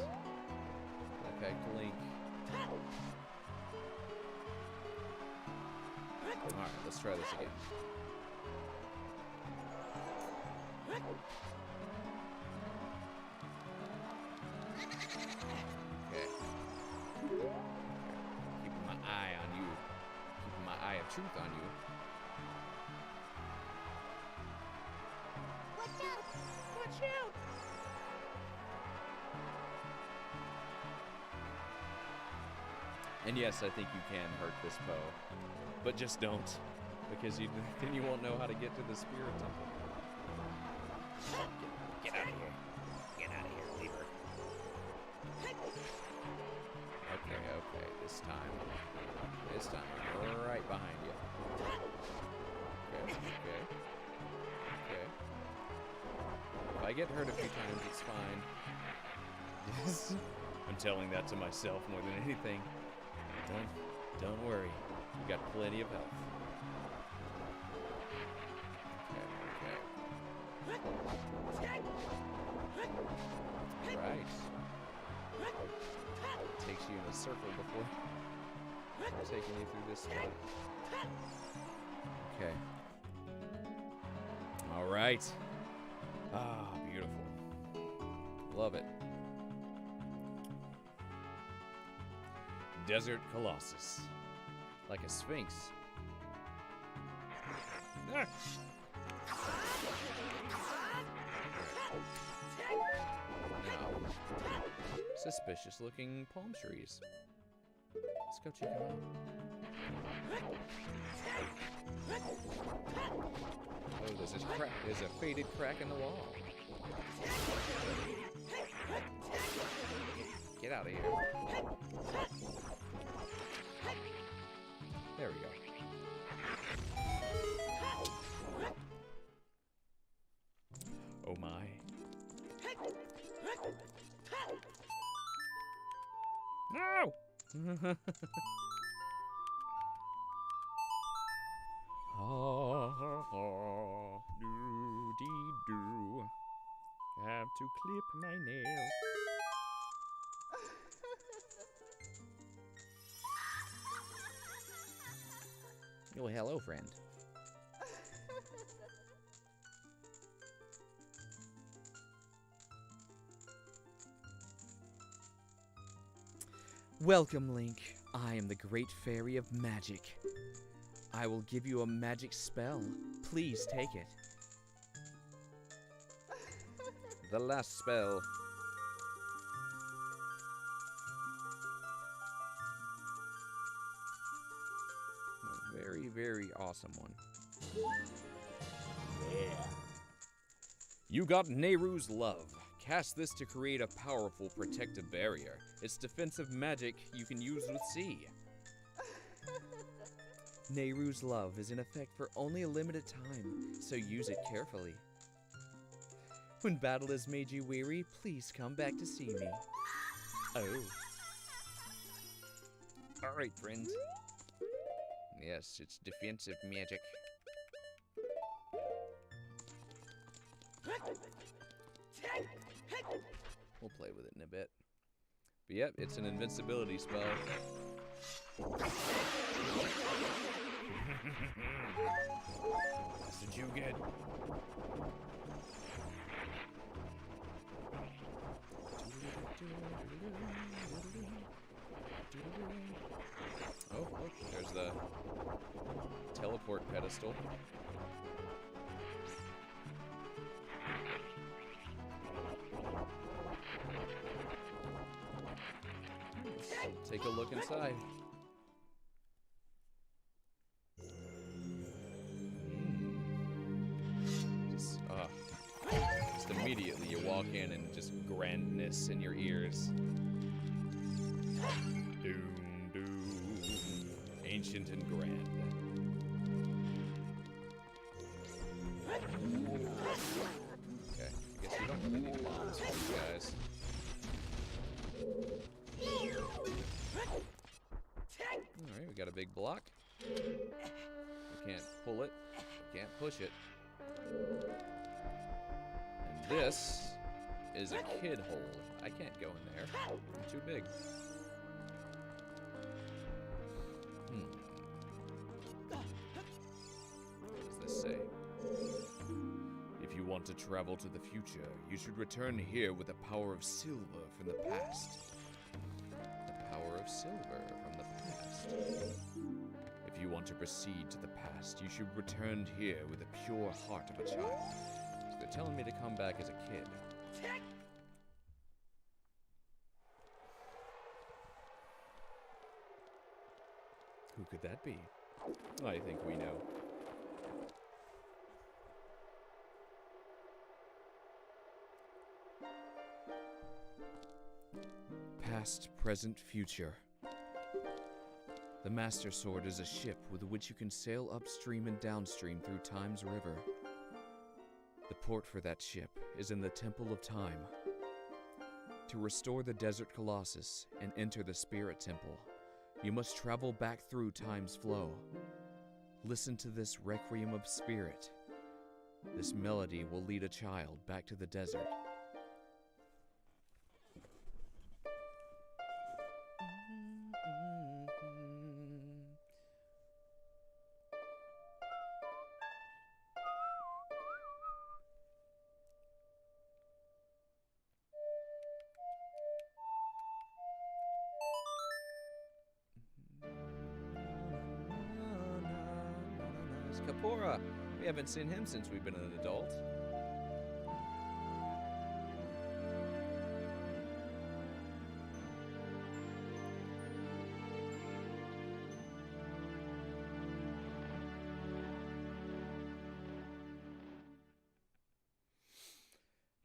Link. Alright, let's try this again. Okay. Keeping my eye on you. Keeping my eye of truth on you. Watch out! Watch out! And yes, I think you can hurt this Poe. But just don't. Because then you won't know how to get to the Spirit Temple. Get out of here. Get out of here, Lever. Okay, okay. This time, we're right behind you. Okay, okay. Okay. If I get hurt a few times, it's fine. Yes. I'm telling that to myself more than anything. Don't worry. We've got plenty of health. Okay. Right. Takes you in a circle before taking you through this spot. Okay. All right. Ah, beautiful. Love it. Desert Colossus. Like a sphinx. Ah. suspicious looking palm trees. Let's go check them out. Oh, there's a faded crack in the wall. Get out of here. There we go. Oh my. No! Do-dee-doo. Have to clip my nails. Oh, hello, friend. Welcome, Link. I am the Great Fairy of Magic. I will give you a magic spell. Please take it. The last spell. A very, very awesome one. Yeah. You got Nehru's Love. Cast this to create a powerful protective barrier. It's defensive magic you can use with C. Nehru's Love is in effect for only a limited time, so use it carefully. When battle has made you weary, please come back to see me. Oh. Alright, friends. Yes, it's defensive magic. We'll play with it in a bit. But yep, it's an invincibility spell. That's what you get. Oh, look, there's the teleport pedestal. Let's take a look inside. Just immediately you walk in and just grandness in your ears. Doom, doom, ancient and grand. Okay, I guess we don't really need bombs for these guys. Alright, we got a big block. We can't pull it, we can't push it. And this is a kid hole. I can't go in there. I'm too big. What does this say? If you want to travel to the future, you should return here with the power of silver from the past. The power of silver from the past. If you want to proceed to the past, you should return here with the pure heart of a child. So they're telling me to come back as a kid. Who could that be? I think we know. Past, present, future. The Master Sword is a ship with which you can sail upstream and downstream through Time's river. The port for that ship is in the Temple of Time. To restore the Desert Colossus and enter the Spirit Temple, you must travel back through Time's flow. Listen to this Requiem of Spirit. This melody will lead a child back to the desert. Kapora! We haven't seen him since we've been an adult.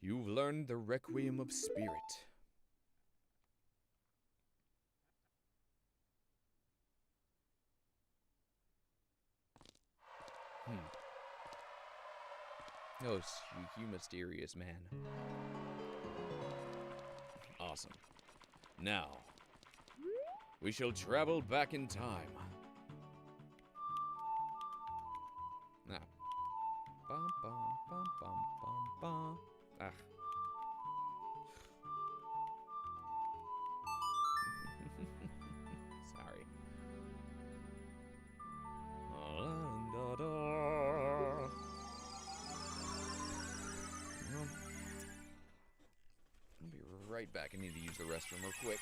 You've learned the Requiem of Spirit. Oh, you mysterious man. Awesome. Now, we shall travel back in time. Now. Bum, bum, bum, bum, bum, bum. Ah. Sorry. I'll be right back. I need to use the restroom real quick.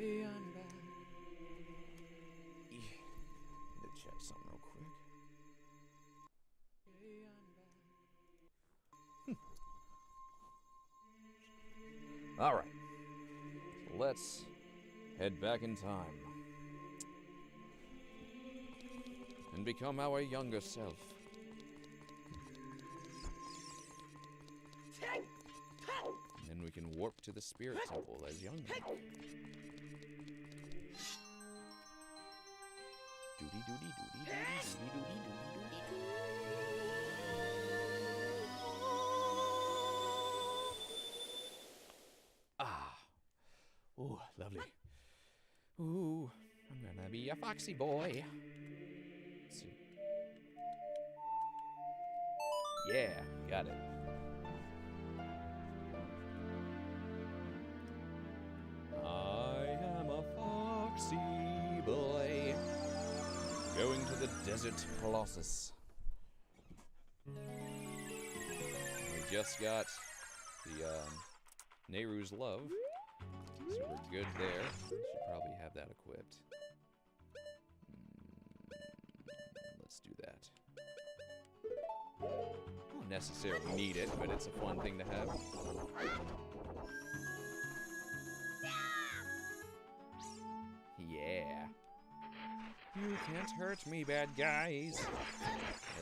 Okay, I'm back. Yeah, need to check something real quick. Okay, I'm back. All right. So let's head back in time and become our younger self. And then we can warp to the Spirit Temple as young Link. Doody doody doody doody doody doody doody doody. Ah. Ooh, lovely. Ooh, I'm gonna be a foxy boy. Let's see. Yeah, got it. I am a foxy boy going to the Desert Colossus. We just got the Nehru's Love, so we're good there. Should probably have that equipped. Let's do that. Don't necessarily need it, but it's a fun thing to have. Yeah. You can't hurt me, bad guys.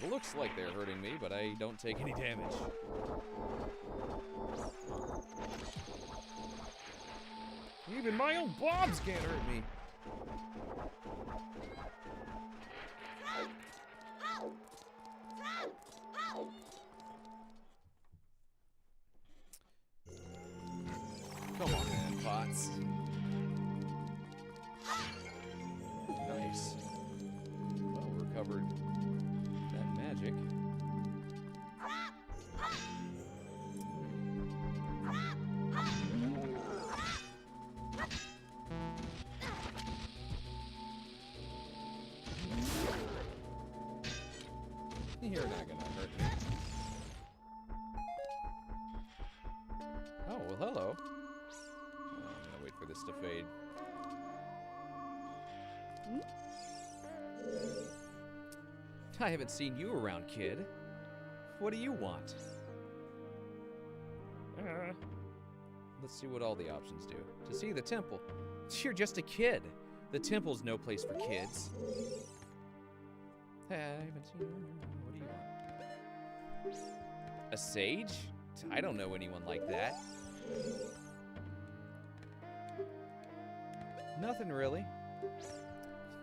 It looks like they're hurting me, but I don't take any damage. Even my own blobs can't hurt me. Come on, man, Pots. Nice. Well, recovered that magic. You're not gonna hurt me. Oh, well, hello. I'm gonna wait for this to fade. I haven't seen you around, kid. What do you want? Let's see what all the options do. To see the temple. You're just a kid. The temple's no place for kids. I haven't seen you. What do you want? A sage? I don't know anyone like that. Nothing really.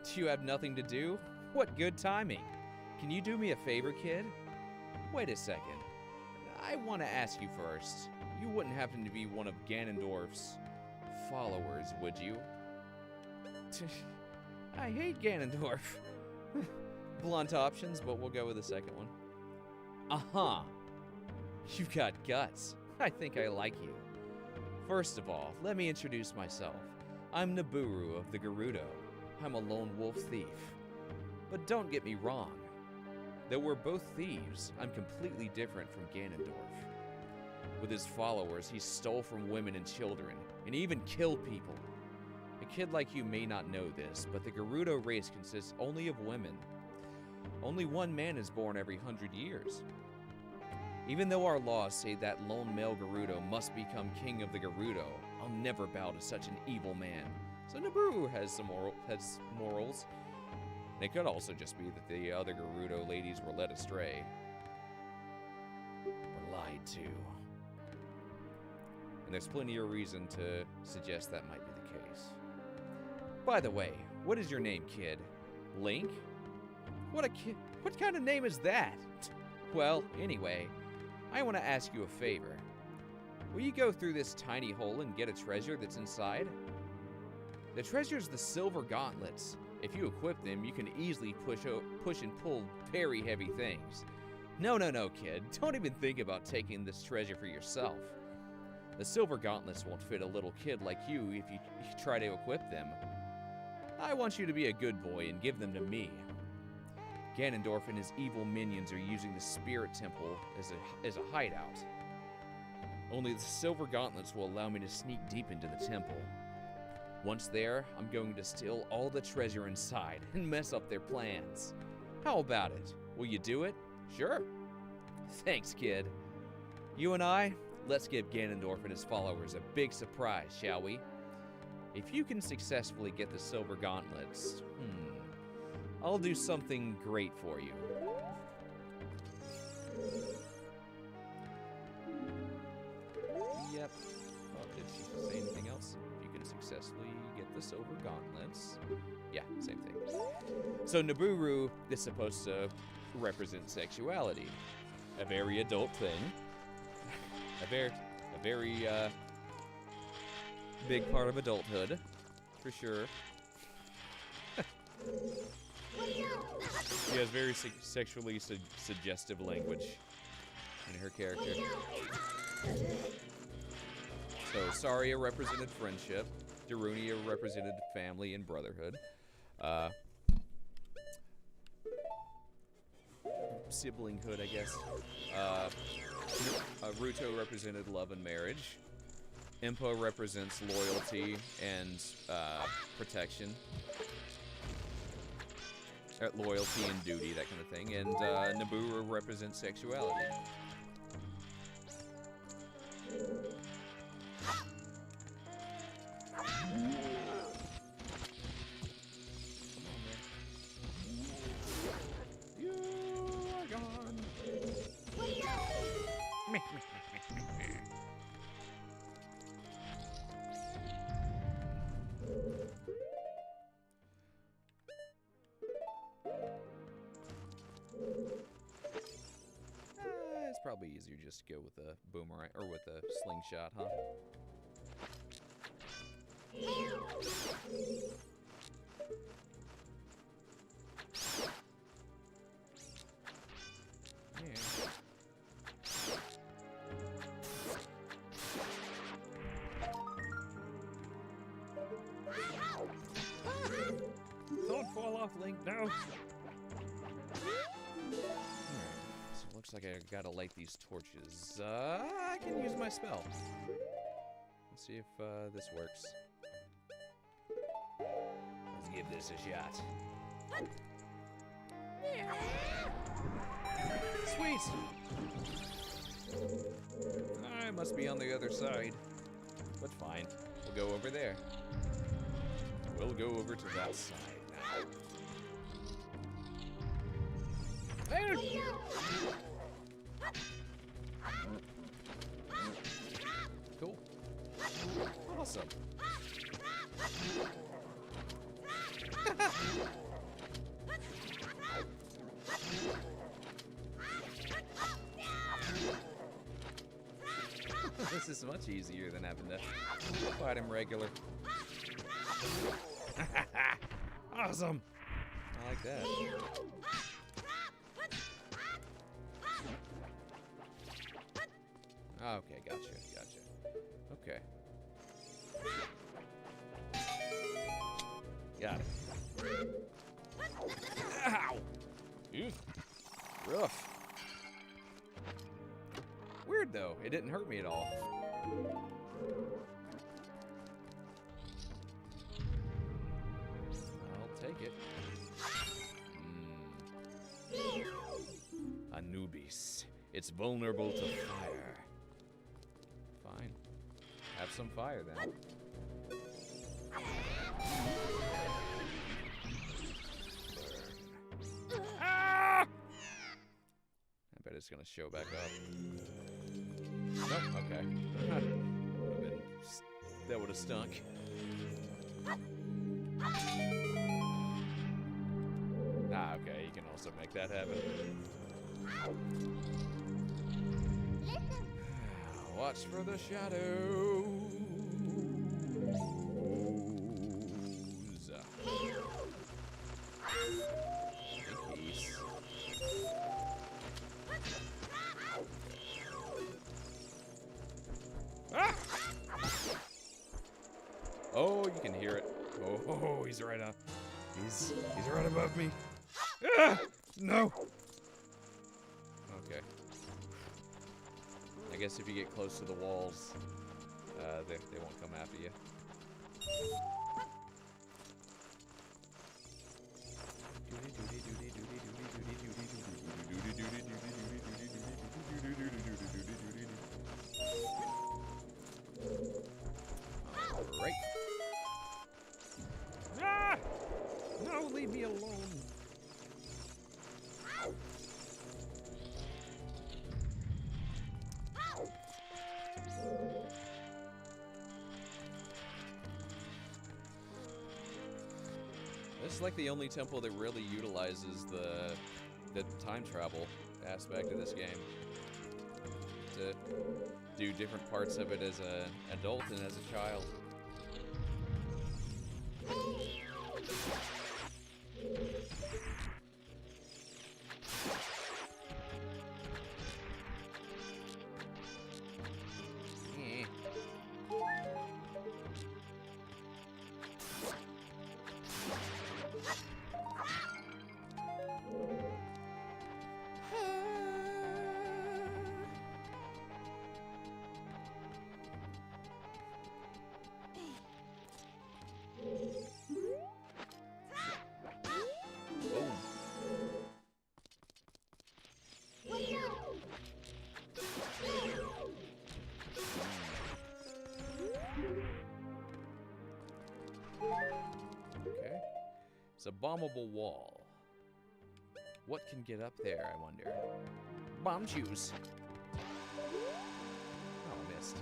Do you have nothing to do? What good timing. Can you do me a favor, kid? Wait a second. I want to ask you first. You wouldn't happen to be one of Ganondorf's followers, would you? I hate Ganondorf. Blunt options, but we'll go with the second one. Uh-huh. You've got guts. I think I like you. First of all, let me introduce myself. I'm Nabooru of the Gerudo. I'm a lone wolf thief. But don't get me wrong. Though we're both thieves, I'm completely different from Ganondorf. With his followers, he stole from women and children, and even killed people. A kid like you may not know this, but the Gerudo race consists only of women. Only one man is born every 100 years. Even though our laws say that lone male Gerudo must become king of the Gerudo, I'll never bow to such an evil man. So Nabooru has morals. And it could also just be that the other Gerudo ladies were led astray. Or lied to. And there's plenty of reason to suggest that might be the case. By the way, what is your name, kid? Link? What kind of name is that? Well, anyway, I want to ask you a favor. Will you go through this tiny hole and get a treasure that's inside? The treasure's the silver gauntlets. If you equip them, you can easily push and pull very heavy things. No, kid. Don't even think about taking this treasure for yourself. The silver gauntlets won't fit a little kid like you if you try to equip them. I want you to be a good boy and give them to me. Ganondorf and his evil minions are using the Spirit Temple as a hideout. Only the silver gauntlets will allow me to sneak deep into the temple. Once there, I'm going to steal all the treasure inside and mess up their plans. How about it? Will you do it? Sure. Thanks, kid. You and I, let's give Ganondorf and his followers a big surprise, shall we? If you can successfully get the silver gauntlets, I'll do something great for you. Yep. Oh, did she say anything else? If you can successfully get the silver gauntlets. Yeah, same thing. So Nabooru is supposed to represent sexuality. A very adult thing. a very big part of adulthood, for sure. She has very sexually suggestive language in her character. So Saria represented friendship. Darunia represented family and brotherhood. Siblinghood, I guess. Ruto represented love and marriage. Impa represents loyalty and protection. Loyalty and duty, that kind of thing. And Nabooru represents sexuality. You are gone. It's probably easier just to go with a boomerang or with a slingshot, huh? Don't fall off, Link, no! So looks like I gotta light these torches. I can use my spell. Let's see if this works. Let's give this a shot. Sweet! I must be on the other side. But fine. We'll go over there. We'll go over to that side now. Cool. Awesome. This is much easier than having to fight him regular. Awesome. I like that. Okay, gotcha. Okay. Got it. Ow! Oof. Rough. Weird though, it didn't hurt me at all. I'll take it. Anubis. It's vulnerable to fire. Fine. Have some fire then. Ah! I bet it's gonna show back up. Nope, okay. That would have stunk. Ah, okay, you can also make that happen. Watch for the shadows. Peace. Ah! Oh, you can hear it. Oh, he's right up. He's right above me. Ah! No. Okay. I guess if you get close to the walls, they won't come after you. Alright. Ah! No, leave me alone. This is like the only temple that really utilizes the time travel aspect of this game. To do different parts of it as an adult and as a child. Okay. It's a bombable wall. What can get up there, I wonder? Bomb shoes. Oh, missed.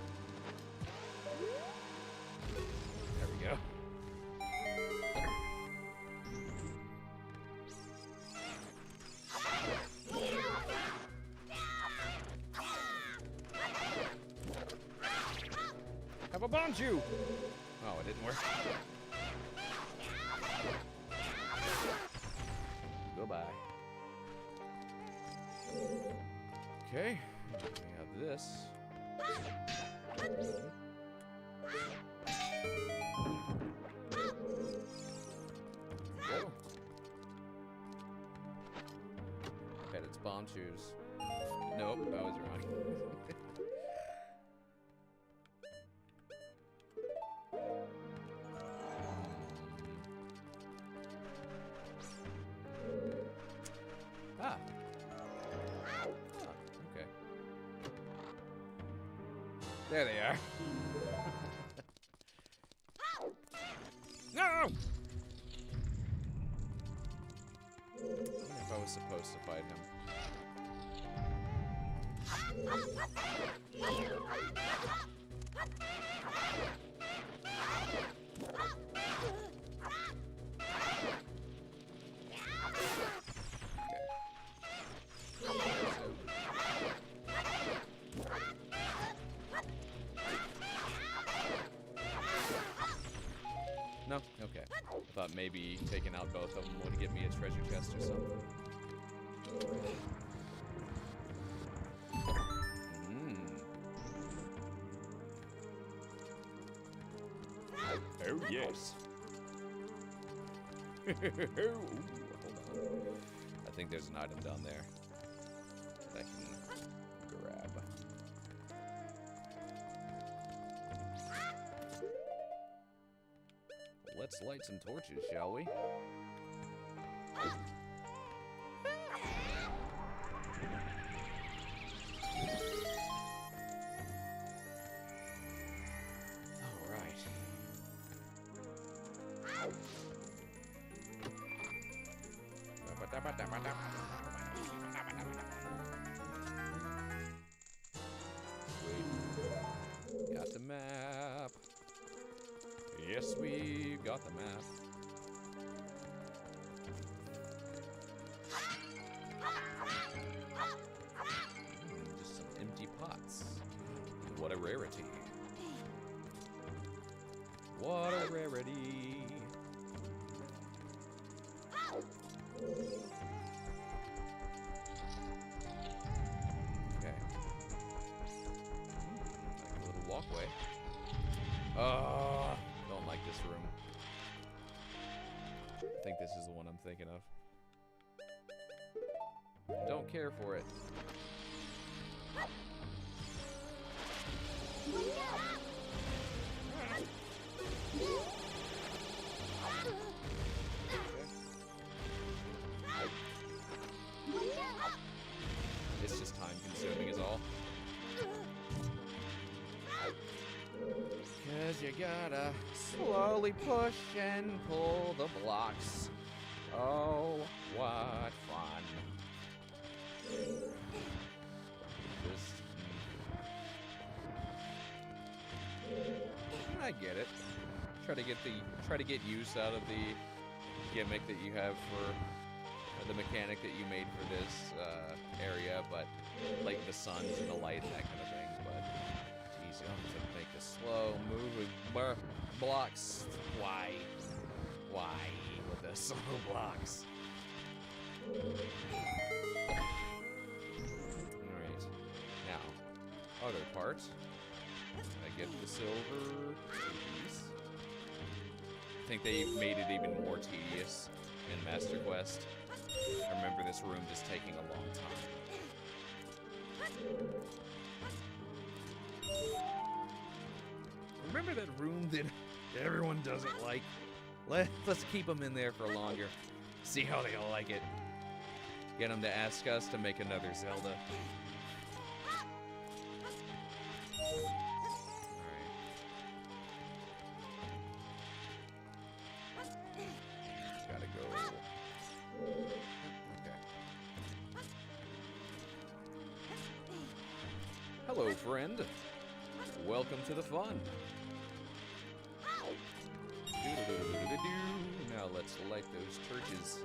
There we go. Have a bomb shoe! Oh, it didn't work. Goodbye. Okay, we have this. Whoa. I bet it's bomb shoes. Nope, I was wrong. Ah. Oh, okay. There they are. No! I wonder if I was supposed to fight him. thought maybe taking out both of them would get me a treasure chest or something. Oh, yes. Ooh, hold on. I think there's an item down there that I can grab. Let's light some torches, shall we? Got the map. Yes, we got the map. Just some empty pots. What a rarity. What a rarity. Okay. Like a little walkway. Don't like this room. I think this is the one I'm thinking of. Don't care for it. It's just time consuming is all. Cause you gotta slowly push and pull the blocks. Oh, what fun. Just... I get it. Try to get use out of the gimmick that you have for the mechanic that you made for this area, but like the suns and the light and that kind of thing. But geez, you don't have to make this slow moving blocks. Why with the slow blocks? Alright, now other part. I get the silver piece. I think they made it even more tedious in Master Quest. I remember this room just taking a long time. Remember that room that everyone doesn't like? Let's keep them in there for longer. See how they all like it. Get them to ask us to make another Zelda. Hello, friend. Welcome to the fun. Now let's light those torches.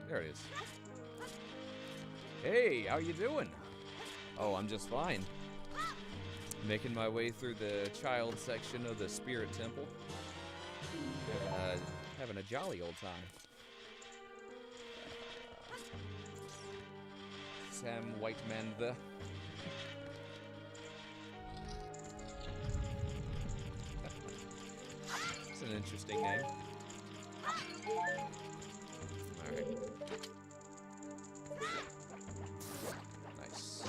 There it is. Hey, how you doing? Oh, I'm just fine. Making my way through the child section of the Spirit Temple. Having a jolly old time. Sam Whiteman the... It's an interesting name. Alright. Nice.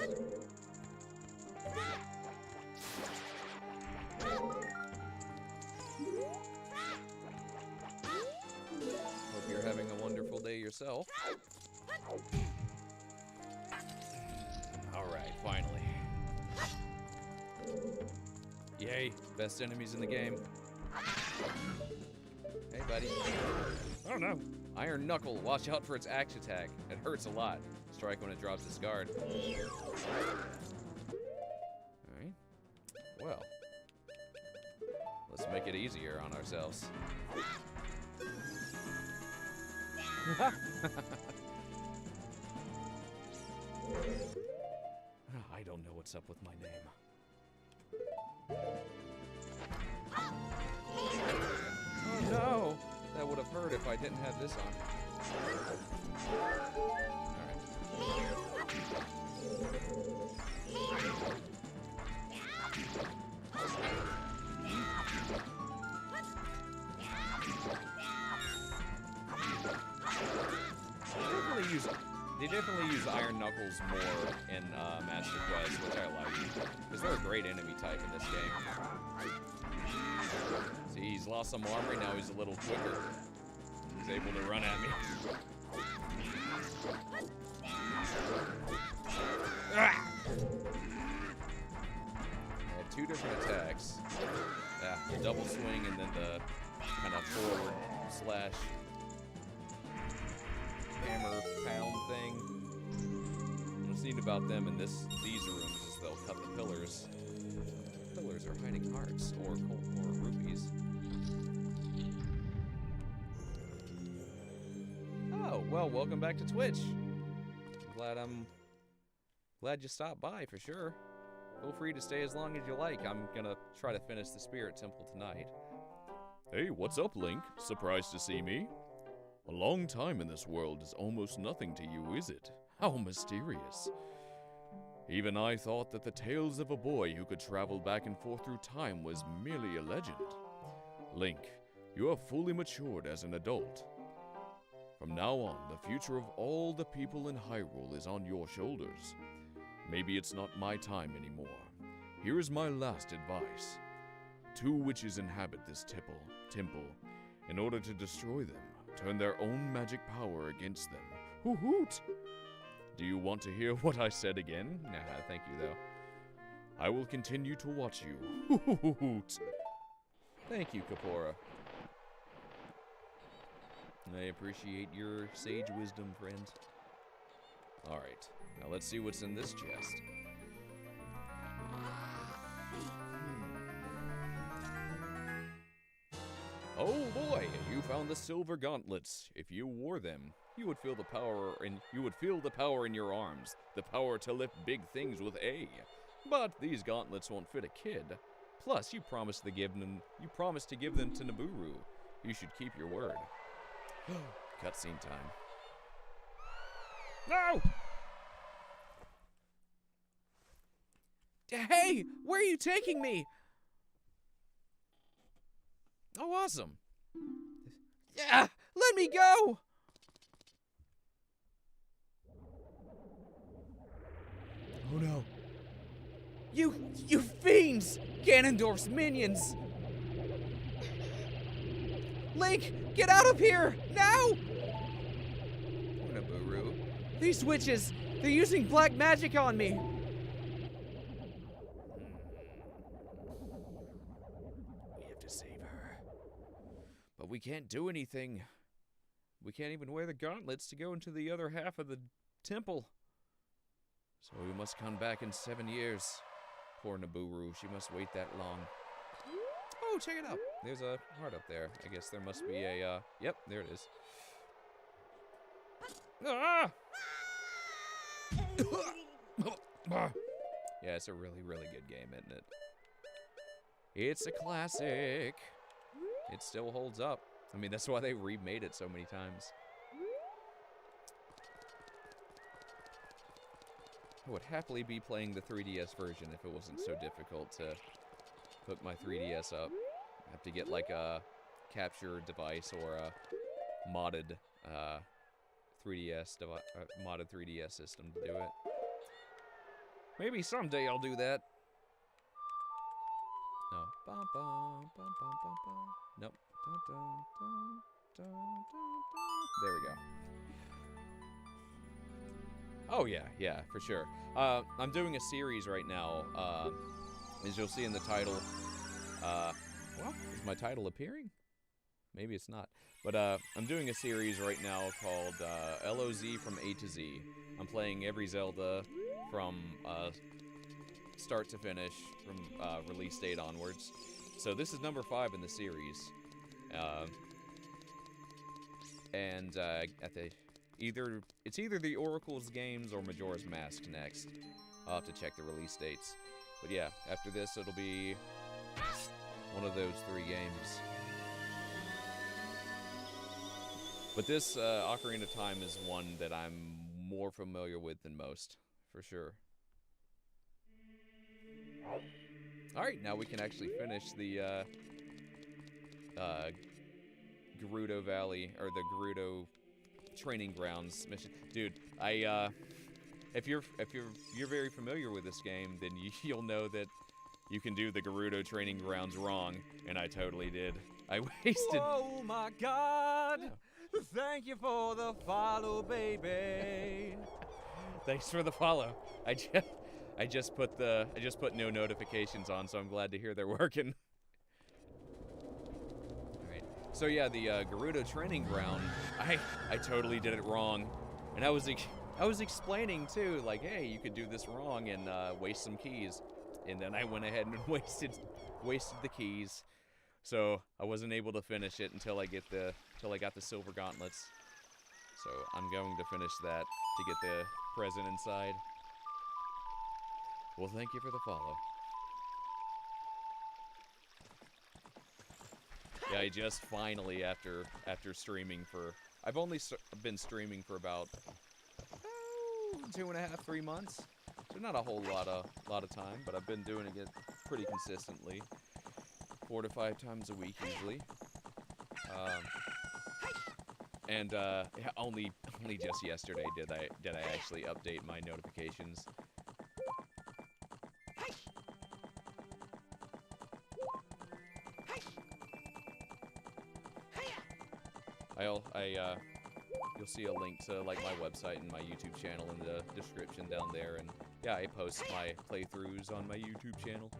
Hope you're having a wonderful day yourself. Alright, finally. Yay, best enemies in the game. Hey, buddy. Oh no. Iron Knuckle, watch out for its axe attack. It hurts a lot. Strike when it drops its guard. Alright. Well. Let's make it easier on ourselves. I don't know what's up with my name. Oh no! That would have hurt if I didn't have this on. They definitely use Iron Knuckles more in Master Quest, which I like, because they're a great enemy type in this game. See, he's lost some armor, now he's a little quicker. He's able to run at me. Ah! I have two different attacks. Yeah, the double swing and then the kind of forward slash hammer pound thing. What's neat about them in these rooms is they'll cut the pillars. The pillars are hiding hearts or rupees. Oh, well, welcome back to Twitch. I'm glad you stopped by for sure. Feel free to stay as long as you like. I'm gonna try to finish the Spirit Temple tonight. Hey, what's up, Link? Surprised to see me? A long time in this world is almost nothing to you, is it? How mysterious. Even I thought that the tales of a boy who could travel back and forth through time was merely a legend. Link, you have fully matured as an adult. From now on, the future of all the people in Hyrule is on your shoulders. Maybe it's not my time anymore. Here is my last advice. Two witches inhabit this temple. In order to destroy them, turn their own magic power against them. Hoot! Do you want to hear what I said again? Nah, thank you, though. I will continue to watch you. Hoot! Thank you, Kapora. I appreciate your sage wisdom, friend. Alright, now let's see what's in this chest. Oh boy, you found the silver gauntlets. If you wore them, you would feel the power in your arms, the power to lift big things with A. But these gauntlets won't fit a kid. Plus, you promised to give them to Nabooru. You should keep your word. Cutscene time. No! Hey, where are you taking me? Oh, awesome. Yeah, let me go! Oh no. You fiends! Ganondorf's minions! Link, get out of here, now! Nabooru. These witches, they're using black magic on me. We have to save her. But we can't do anything. We can't even wear the gauntlets to go into the other half of the temple. So we must come back in 7 years. Poor Nabooru, she must wait that long. Oh, check it out. There's a heart up there. I guess there must be a, yep, there it is. Ah! Yeah, it's a really, really good game, isn't it? It's a classic. It still holds up. I mean, that's why they remade it so many times. I would happily be playing the 3DS version if it wasn't so difficult to hook my 3DS up. I have to get like a capture device or a modded 3DS system to do it. Maybe someday I'll do that. No. Bum, bum, bum, bum, bum, bum. Nope. Dun, dun, dun, dun, dun, dun. There we go. Oh yeah, yeah, for sure. I'm doing a series right now. As you'll see in the title. Well, is my title appearing? Maybe it's not. But I'm doing a series right now called LoZ from A to Z. I'm playing every Zelda from start to finish, from release date onwards. So this is number 5 in the series. And at the it's either the Oracle's games or Majora's Mask next. I'll have to check the release dates. But yeah, after this it'll be one of those 3 games. But this Ocarina of Time is one that I'm more familiar with than most, for sure. Alright, now we can actually finish the Gerudo Valley, or the Gerudo Training Grounds mission. Dude, if you're very familiar with this game, then you'll know that you can do the Gerudo Training Grounds wrong, and I totally did. I wasted. Oh my God! Yeah. Thank you for the follow, baby. Thanks for the follow. I just put no notifications on, so I'm glad to hear they're working. All right. So yeah, the Gerudo Training Ground, I totally did it wrong, and I was explaining too, like, hey, you could do this wrong and waste some keys, and then I went ahead and wasted the keys. So I wasn't able to finish it until I got the silver gauntlets. So I'm going to finish that to get the present inside. Well, thank you for the follow. Yeah, I just finally, after streaming for, I've only been streaming for about 2.5, 3 months. So not a whole lot of time, but I've been doing it pretty consistently. 4 to 5 times a week usually, and only just yesterday did I actually update my notifications. You'll see a link to like my website and my YouTube channel in the description down there, and yeah, I post my playthroughs on my YouTube channel.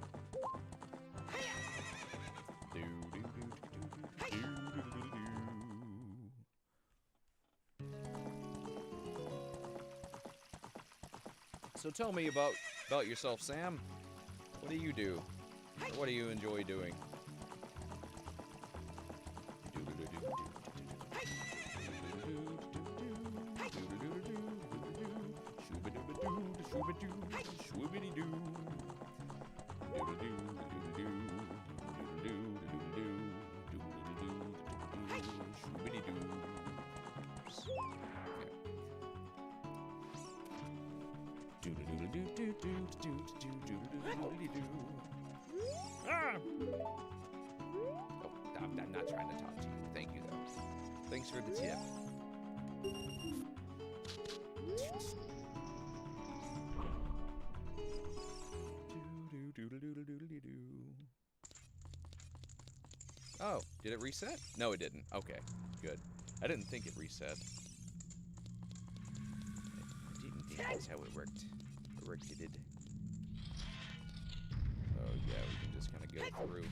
So tell me about yourself, Sam. What do you do? Or what do you enjoy doing? I'm not trying to talk to you. Thank you, though. Thanks for the tip. Oh, did it reset? No, it didn't. Okay, good. I didn't think it reset. I didn't think that's how it worked. It did. Oh yeah, we can just kind of go through.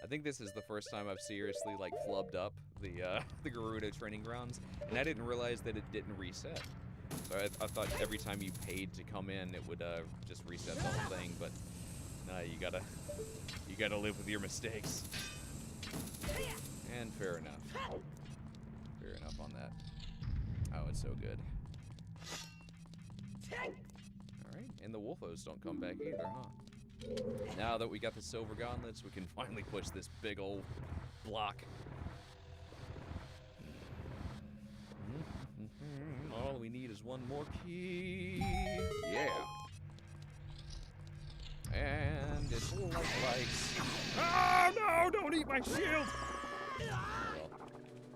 I think this is the first time I've seriously like flubbed up the Gerudo Training Grounds, and I didn't realize that it didn't reset. So I thought every time you paid to come in, it would just reset the whole thing. But nah, you gotta live with your mistakes. And fair enough. Fair enough on that. Oh, it's so good. Alright, and the Wolfos don't come back either, huh? Now that we got the silver gauntlets, we can finally push this big old block. All we need is one more key. Yeah. And it's like lights. Oh no! Don't eat my shield! Well,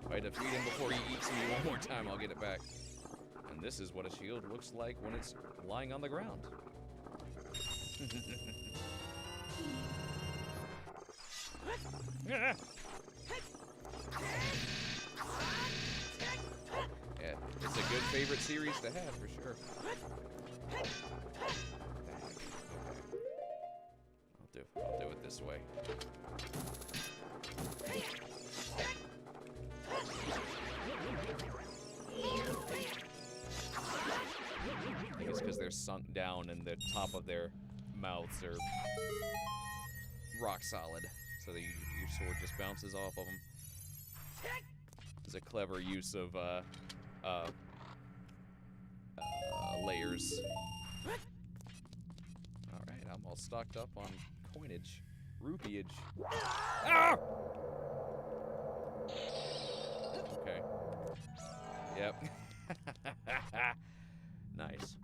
if I defeat him before he eats me one more time, I'll get it back. And this is what a shield looks like when it's lying on the ground. Yeah, it's a good favorite series to have for sure. I'll do it this way. I think it's because they're sunk down and the top of their mouths are rock solid, so that your sword just bounces off of them. It's a clever use of layers. All right, I'm all stocked up on coinage, rupeeage. Ah! Okay. Yep. Nice.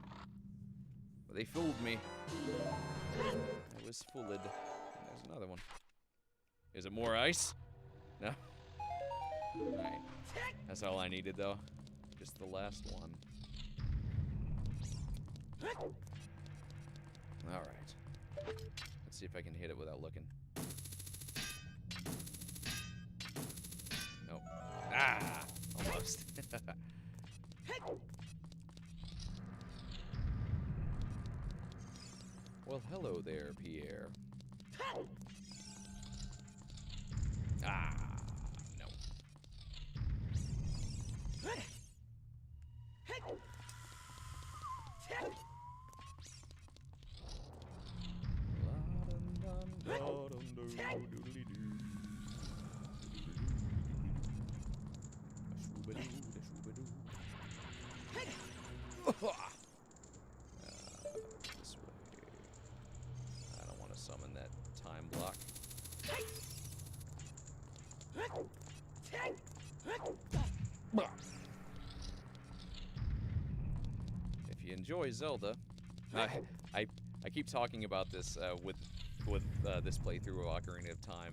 They fooled me. I was fooled. And there's another one. Is it more ice? No? Alright. That's all I needed, though. Just the last one. Alright. Let's see if I can hit it without looking. Nope. Ah! Almost. Well, hello there, Pierre. Ah, no. This way. I don't want to summon that time block. If you enjoy Zelda, I keep talking about this with this playthrough of Ocarina of Time.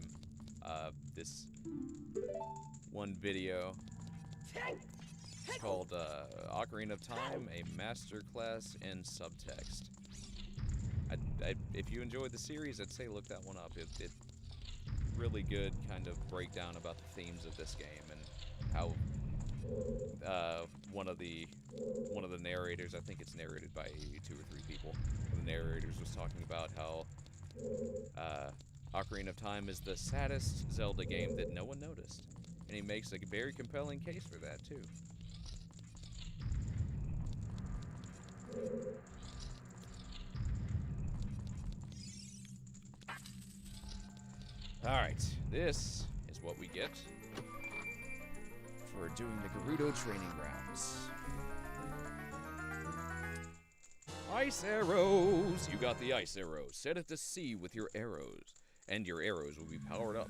This one video. It's called Ocarina of Time, a masterclass in subtext. If you enjoyed the series, I'd say look that one up. It really good kind of breakdown about the themes of this game and how one of the narrators, I think it's narrated by 2 or 3 people. One of the narrators was talking about how Ocarina of Time is the saddest Zelda game that no one noticed, and he makes a very compelling case for that too. Alright, this is what we get for doing the Gerudo training grounds. Ice arrows! You got the ice arrows. Set it to sea with your arrows, and your arrows will be powered up.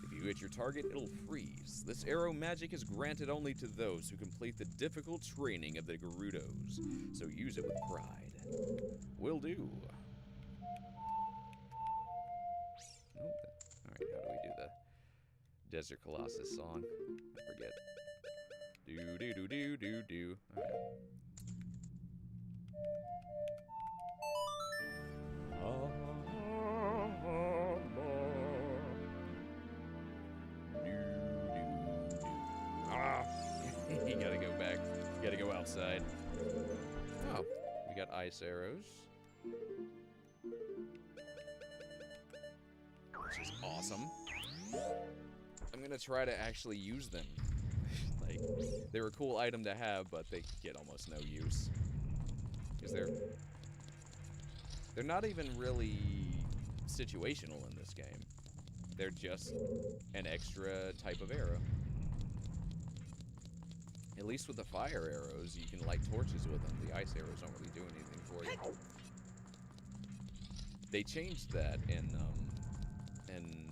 If you hit your target, it'll freeze. This arrow magic is granted only to those who complete the difficult training of the Gerudos, so use it with pride. Will do. Alright, how do we do the Desert Colossus song? I forget. Do. Alright. You gotta go back. You gotta go outside. Oh, we got ice arrows. Which is awesome. I'm gonna try to actually use them. Like, they're a cool item to have, but they get almost no use. Because they're not even really situational in this game. They're just an extra type of arrow. At least with the fire arrows, you can light torches with them. The ice arrows don't really do anything for you. They changed that in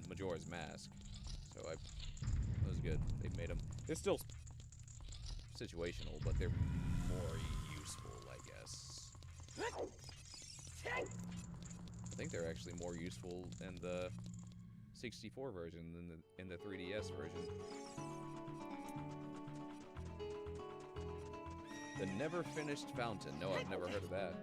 Majora's Mask, so that was good. They made them. They're still situational, but they're more useful, I guess. I think they're actually more useful in the 64 version than in the 3DS version. The Never Finished Fountain. No, I've never heard of that.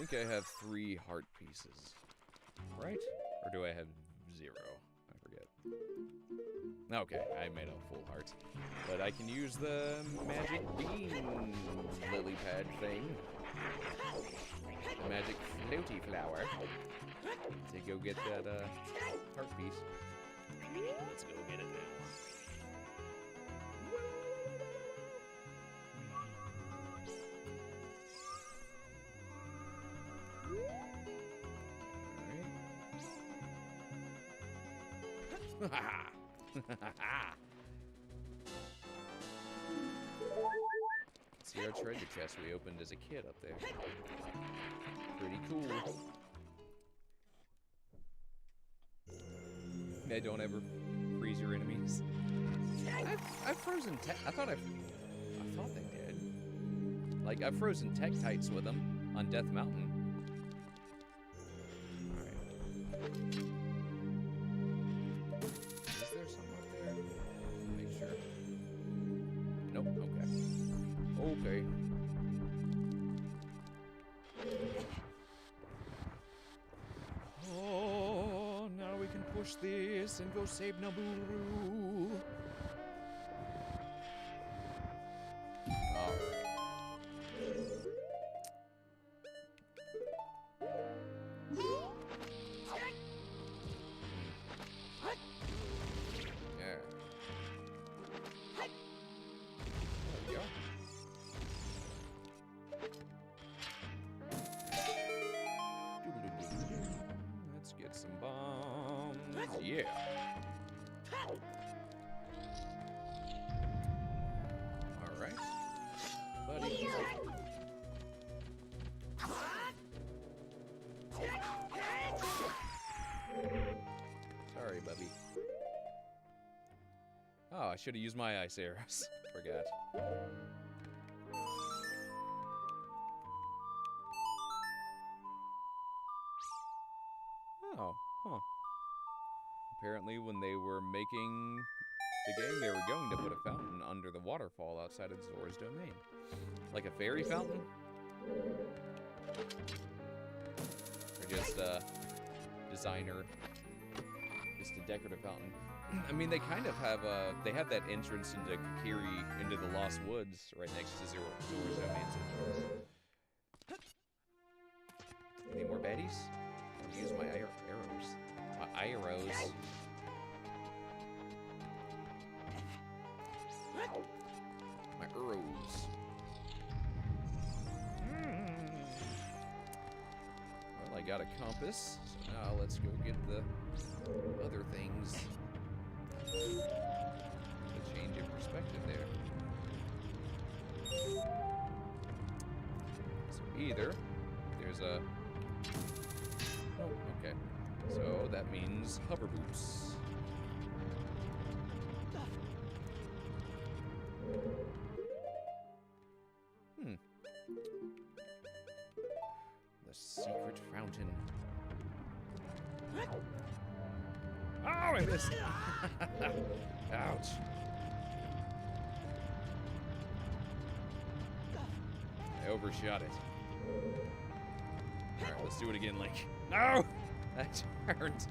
think I have 3 heart pieces. Right? Or do I have 0? I forget. Okay, I made a full heart. But I can use the magic bean lily pad thing. The magic floaty flower. To go get that heart piece. Let's go get it now. Alright. See our treasure chest we opened as a kid up there. Pretty cool. Yeah, don't ever freeze your enemies. I've frozen I thought they did. Like, I've frozen Tektites with them on Death Mountain. Alright. Is there some up there? Make sure. Nope, okay. Okay. Oh, now we can push this and go save Naburu. Alright. Yeah. There we go. Let's get some bombs. Yeah. Alright. Buddy. Sorry, Bubby. Oh, I should have used my ice arrows. Forgot. Oh, huh. Apparently when they were making the game, they were going to put a fountain under the waterfall outside of Zora's domain. Like a fairy fountain? Or just a designer, just a decorative fountain. I mean, they kind of have they have that entrance into Kakiri, into the Lost Woods, right next to Zora's domain's entrance. Any more baddies? I'll use my arrows. My arrows. My arrows. Well, I got a compass, so now let's go get the other things. A change of perspective there. So either there's a... Oh, okay. So that means hover boots. The secret fountain. Oh, I missed! Ouch. I overshot it. Alright, let's do it again, Link. No! That turned.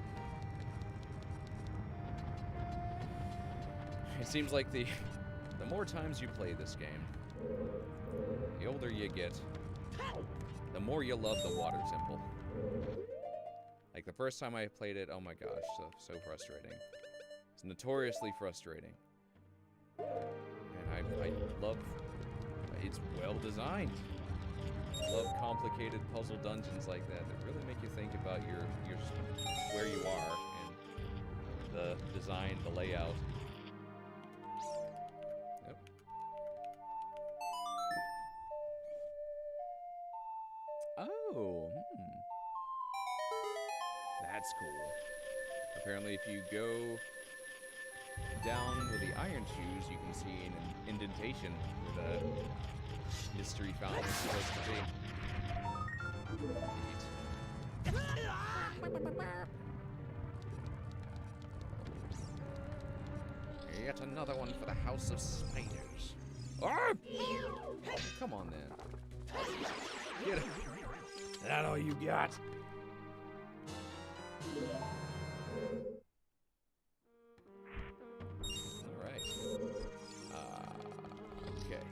It seems like the more times you play this game, the older you get, the more you love the water temple. Like the first time I played it, oh my gosh, so frustrating. It's notoriously frustrating. And I love, it's well designed. I love complicated puzzle dungeons like that really make you think about your where you are and the design, the layout. Yep. Oh, that's cool. Apparently, if you go down with the iron shoes, you can see an indentation where the mystery fountain is supposed to be. Yet another one for the House of Spiders. Ah! Come on, then. Get it. That all you got? All right. Okay.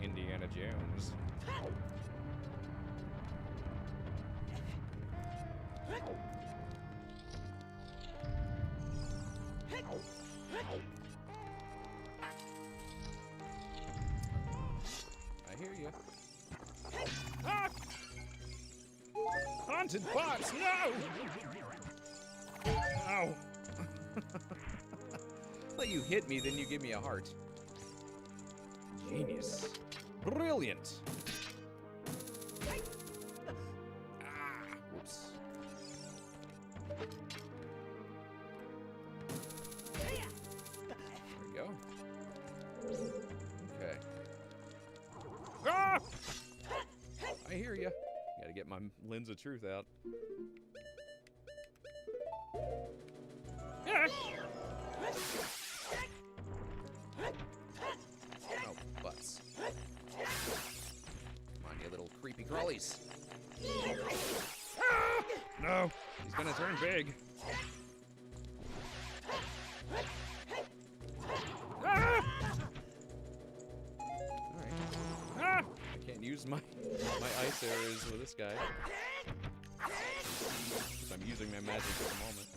Indiana Jones. I hear you. Ah! Haunted box, no! Ow. Well, you hit me, then you give me a heart. Genius. Brilliant. Ah, whoops. There we go. Okay. Ah! I hear you. Gotta get my lens of truth out. Ah! Oh, butts. Come on, you little creepy crawlies. Ah! No, he's gonna turn big. Ah! Alright. Ah! I can't use my ice arrows with this guy. 'Cause I'm using my magic at the moment.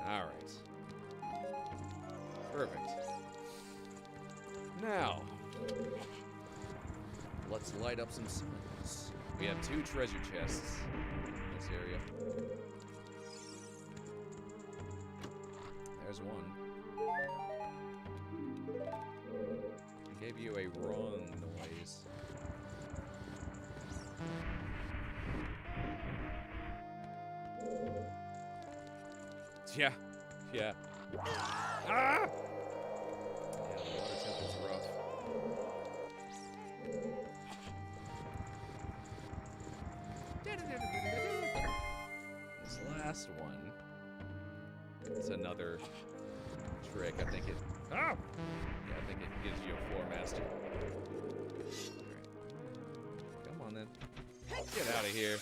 Alright. Perfect. Now, let's light up some signs. We have 2 treasure chests in this area. There's one. I gave you a wrong noise. Yeah. Yeah. Ah! Yeah, the water temple's rough. This last one, it's another trick. I think it, Oh! yeah, I think it gives you a floor master. Alright. Come on then. Get out of here.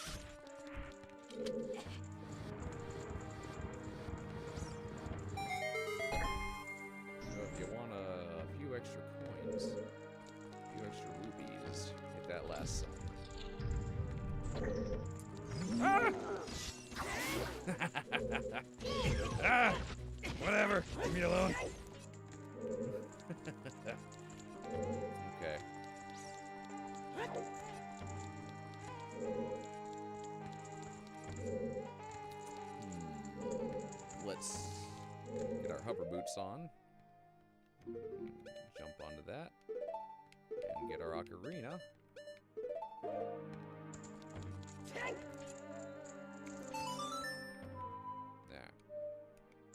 So if you want a few extra coins, a few extra rubies, hit that last sign. Ah! Ah! Whatever. Leave me alone. Okay. Let's get our hover boots on. Jump onto that. And get our ocarina. There.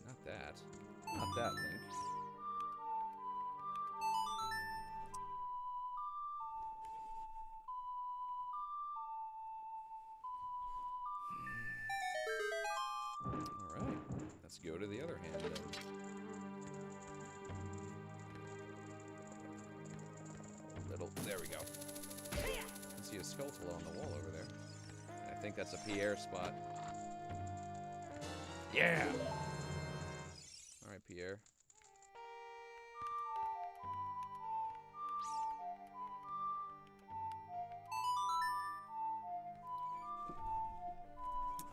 Not that. Not that, Link. Alright. Let's go to the other hand then. There we go. You can see a skulltula on the wall over there. I think that's a Pierre spot. Yeah! Alright, Pierre.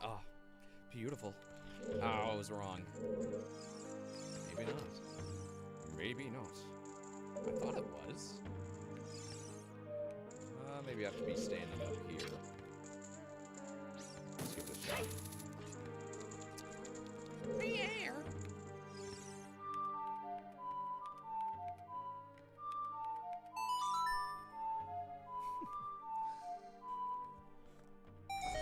Ah, beautiful. Oh, I was wrong. Maybe not. Maybe not. I thought it was. Maybe I have to be standing up here. Let's give it a shot. Pierre!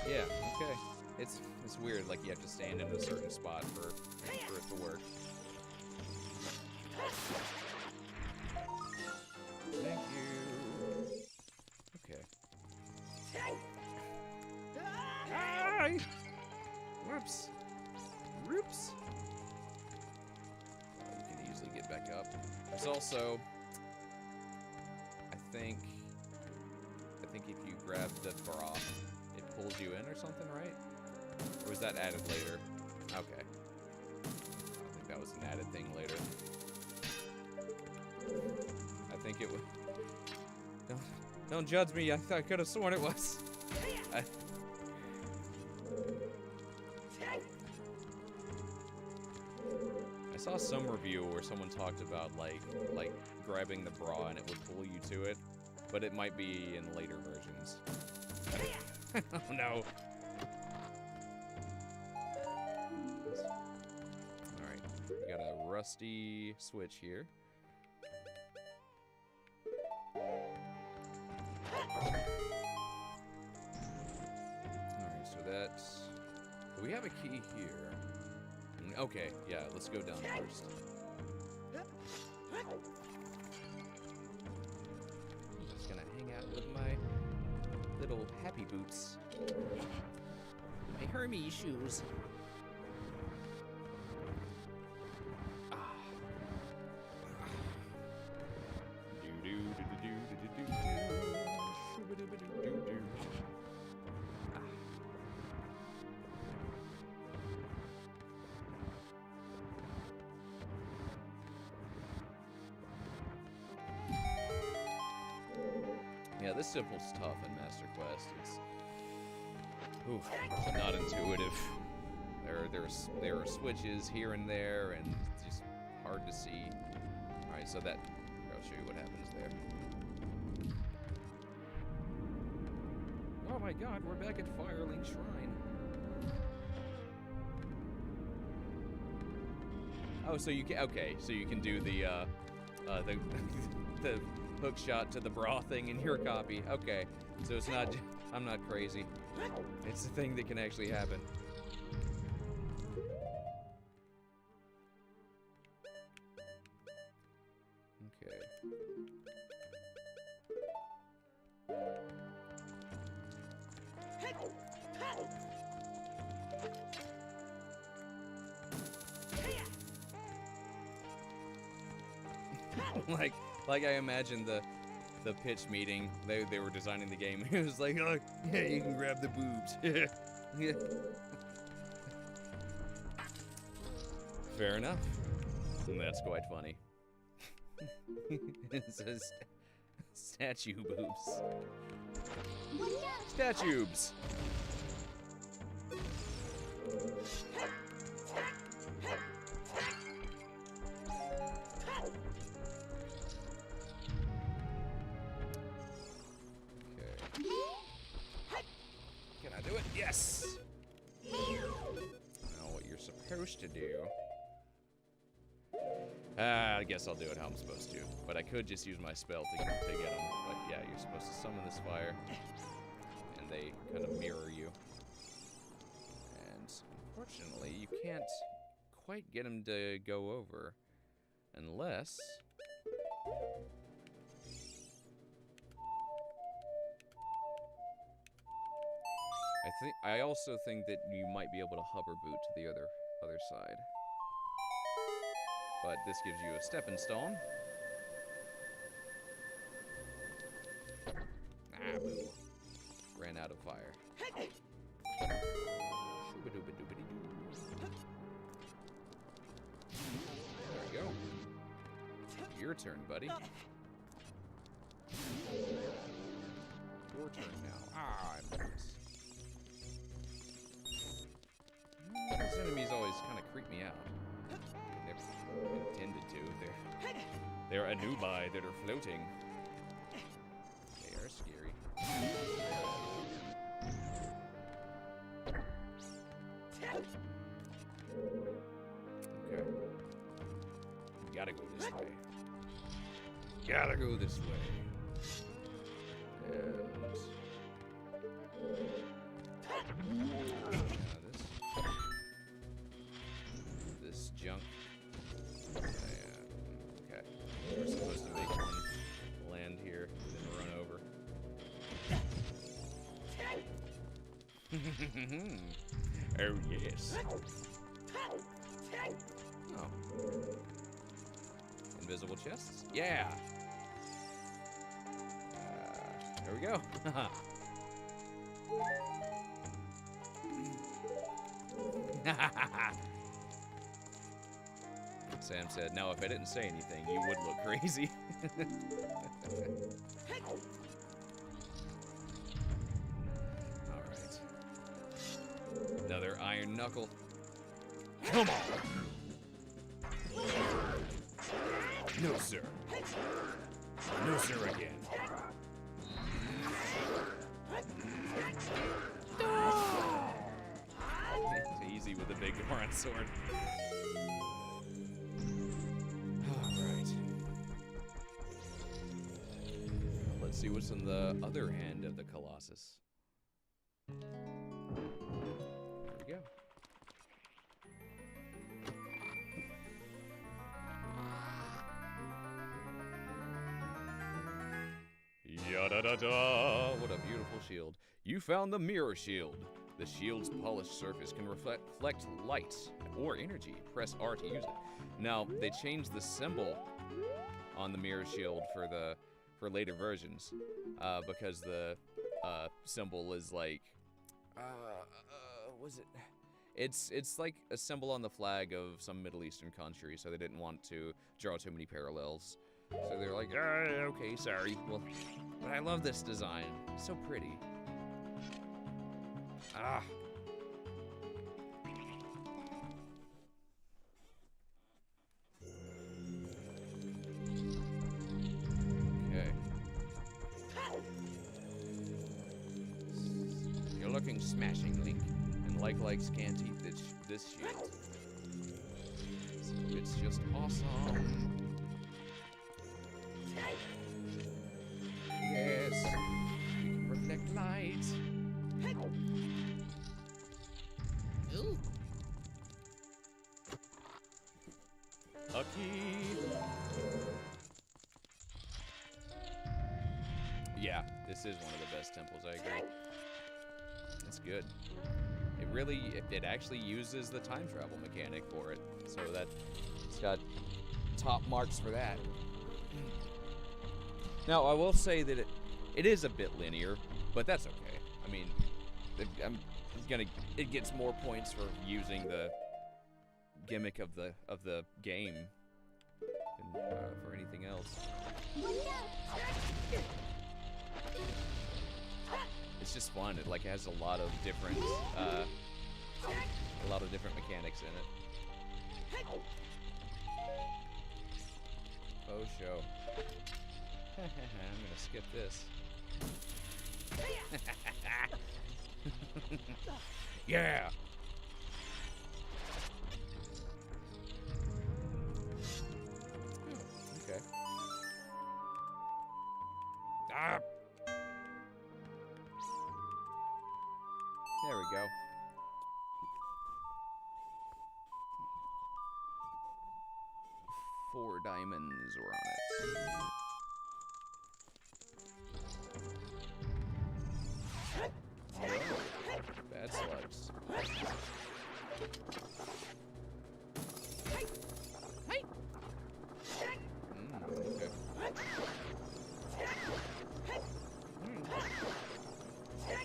Yeah, okay. It's weird, like you have to stand in a certain spot for it to work. Thank you. Okay. Hi! Whoops. Whoops. You can easily get back up. There's also think if you grab the bra, it pulls you in or something, right? Or was that added later? Okay. I think that was an added thing later. I think it would. Don't judge me. I could have sworn it was. I saw some review where someone talked about like grabbing the bra and it would pull you to it, but it might be in later versions. Oh no. Alright, we got a rusty switch here. Alright, so that's... we have a key here. Okay, yeah, let's go down first. I'm just gonna hang out with my little happy boots. My Hermes shoes. Yeah, this simple's tough in Master Quest. It's not intuitive. There are switches here and there, and it's just hard to see. All right, so that I'll show you what happens there. Oh my God, we're back at Firelink Shrine. Oh, so you can so you can do the the hook shot to the bra thing in your copy. Okay, so it's not. I'm not crazy. It's a thing that can actually happen. Okay. like I imagined the pitch meeting. They were designing the game. It was like, oh, yeah, you can grab the boobs. Yeah. Fair enough. That's quite funny. It says statue boobs. Statues. Yes! Now what you're supposed to do... I guess I'll do it how I'm supposed to. But I could just use my spell to get them. But yeah, you're supposed to summon this fire. And they kind of mirror you. And unfortunately, you can't quite get them to go over. Unless... I also think that you might be able to hover boot to the other side. But this gives you a stepping stone. Ah, boo. Ran out of fire. There we go. Your turn, buddy. Your turn now. Ah, I missed. Those enemies always kind of creep me out. They're intended to. They're anubi that are floating. They are scary. Okay. Gotta go this way. Gotta go this way. This junk. Okay. We're supposed to make one land here, then run over. Oh, yes. Oh. Invisible chests? Yeah! we go. Sam said, now if I didn't say anything, you would look crazy. Alright. Another iron knuckle. Come on! No, sir. No, sir, again. It's easy with a big Goron sword. Alright. Let's see what's on the other hand of the Colossus. There we go. Yada-da-da! What a beautiful shield. You found the mirror shield. The shield's polished surface can reflect light or energy. Press R to use it. Now, they changed the symbol on the mirror shield for later versions because the symbol is like was it? It's like a symbol on the flag of some Middle Eastern country, so they didn't want to draw too many parallels. So they're like, okay, sorry. Well, but I love this design. It's so pretty. Ah. Okay. You're looking smashing, Link, and likes can't eat this shield. It's just awesome. Yes, we can reflect light. Ooh. A key. Yeah, this is one of the best temples, I agree. It's good. It actually uses the time travel mechanic for it, so that it's got top marks for that. Now, I will say that it is a bit linear, but that's okay. I mean, it gets more points for using the gimmick of the game than for anything else. It's just fun. It like has a lot of different mechanics in it. Oh, show. I'm gonna skip this. Yeah. Okay. Ah. There we go. Four diamonds were on it. Bad slugs. Okay.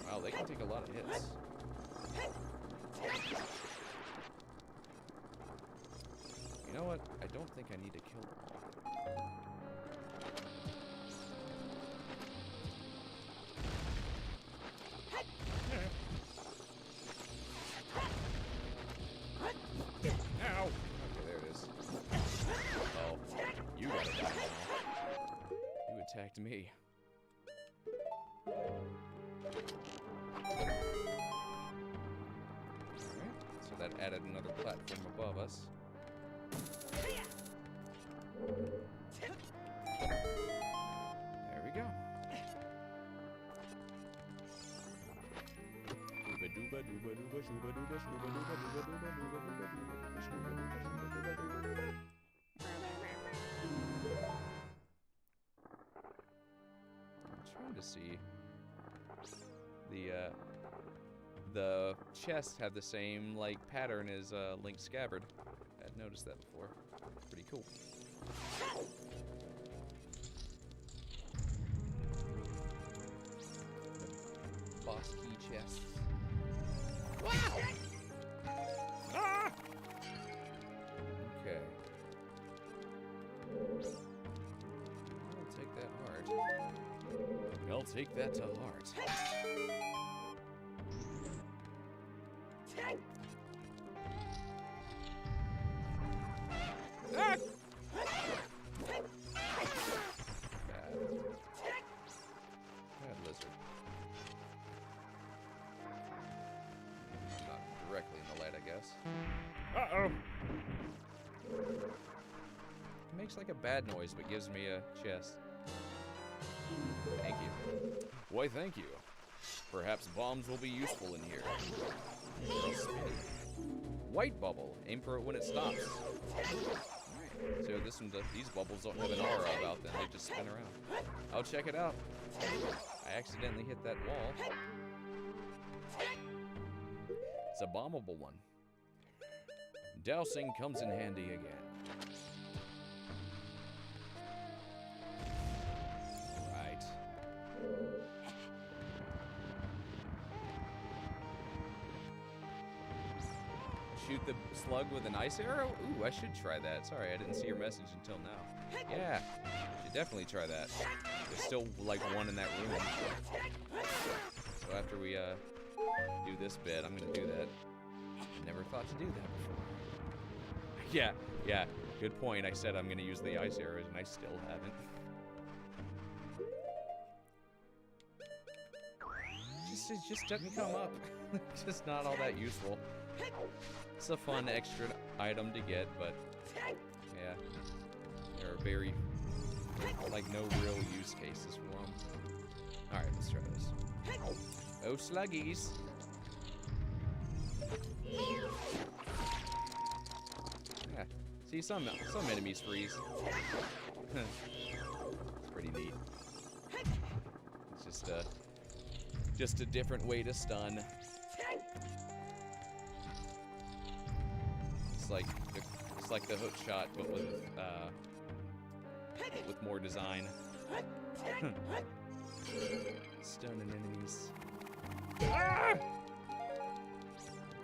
Wow, they can take a lot of hits. You know what? I don't think I need to kill them all. Ow! Okay, there it is. Oh, you gotta die now. You attacked me. Alright, so that added another platform above us. There we go. I'm trying to see. The chests have the same like pattern as Link's scabbard. I hadn't noticed that before. Pretty cool. boss key chests. Wow! Ah! Okay. I'll take that heart. I'll take that to heart. Ah! Bad lizard. Not directly in the light, I guess. Uh-oh. It makes like a bad noise, but gives me a chest. Thank you. Why, thank you. Perhaps bombs will be useful in here. Well, spinny. White bubble. Aim for it when it stops. Alright. So these bubbles don't have an aura about them. They just spin around. I'll check it out. I accidentally hit that wall. It's a bombable one. Dousing comes in handy again. Right. Shoot the slug with an ice arrow? Ooh, I should try that. Sorry, I didn't see your message until now. Yeah, should definitely try that. There's still like one in that room. So after we do this bit, I'm gonna do that. I never thought to do that before. Yeah, good point. I said I'm gonna use the ice arrows and I still haven't. It just doesn't come up. It's just not all that useful. It's a fun extra item to get, but yeah, there are very, like, no real use cases for them. Alright, let's try this. Oh, sluggies. Yeah, see, some enemies freeze. It's pretty neat. It's just a different way to stun. It's like the hook shot, but with more design. Stunning enemies. Ah!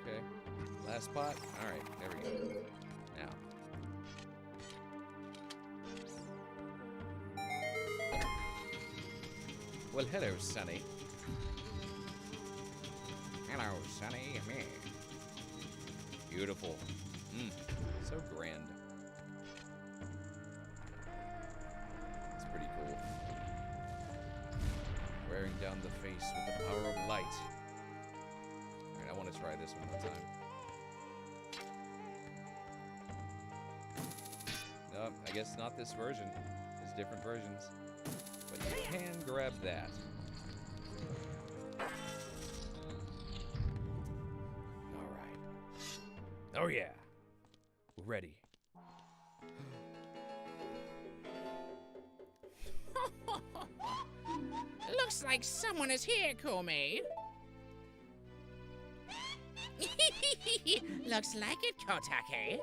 Okay, last spot. All right, there we go. Now. Well, hello, Sonny. Hello, Sonny. Me. Beautiful. So grand. It's pretty cool. Wearing down the face with the power of light. Alright, I want to try this one more time. No, I guess not this version. There's different versions. But you can grab that. Alright. Oh yeah. We're ready. Looks like someone is here, Comey. Looks like it, Kotake.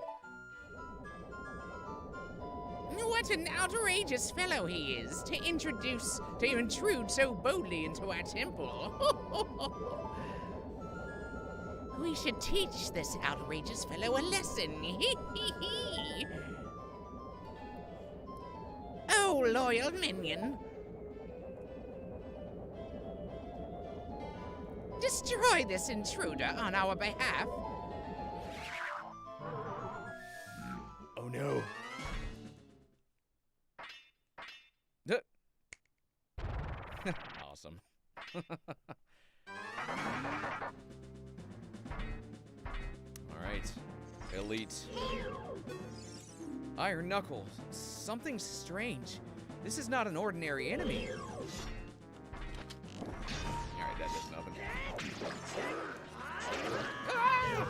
What an outrageous fellow he is to intrude so boldly into our temple. We should teach this outrageous fellow a lesson. Oh, loyal minion. Destroy this intruder on our behalf. Oh no. Awesome. Alright. Elite. Iron Knuckles. Something strange. This is not an ordinary enemy. Alright, that does nothing. Ah!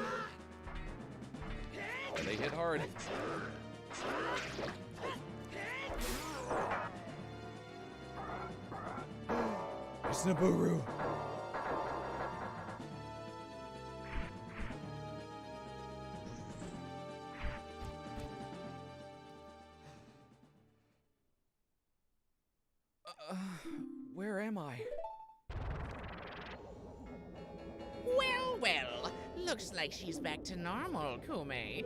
Oh, they hit hard. Snapuru. Where am I? Looks like she's back to normal, Kume.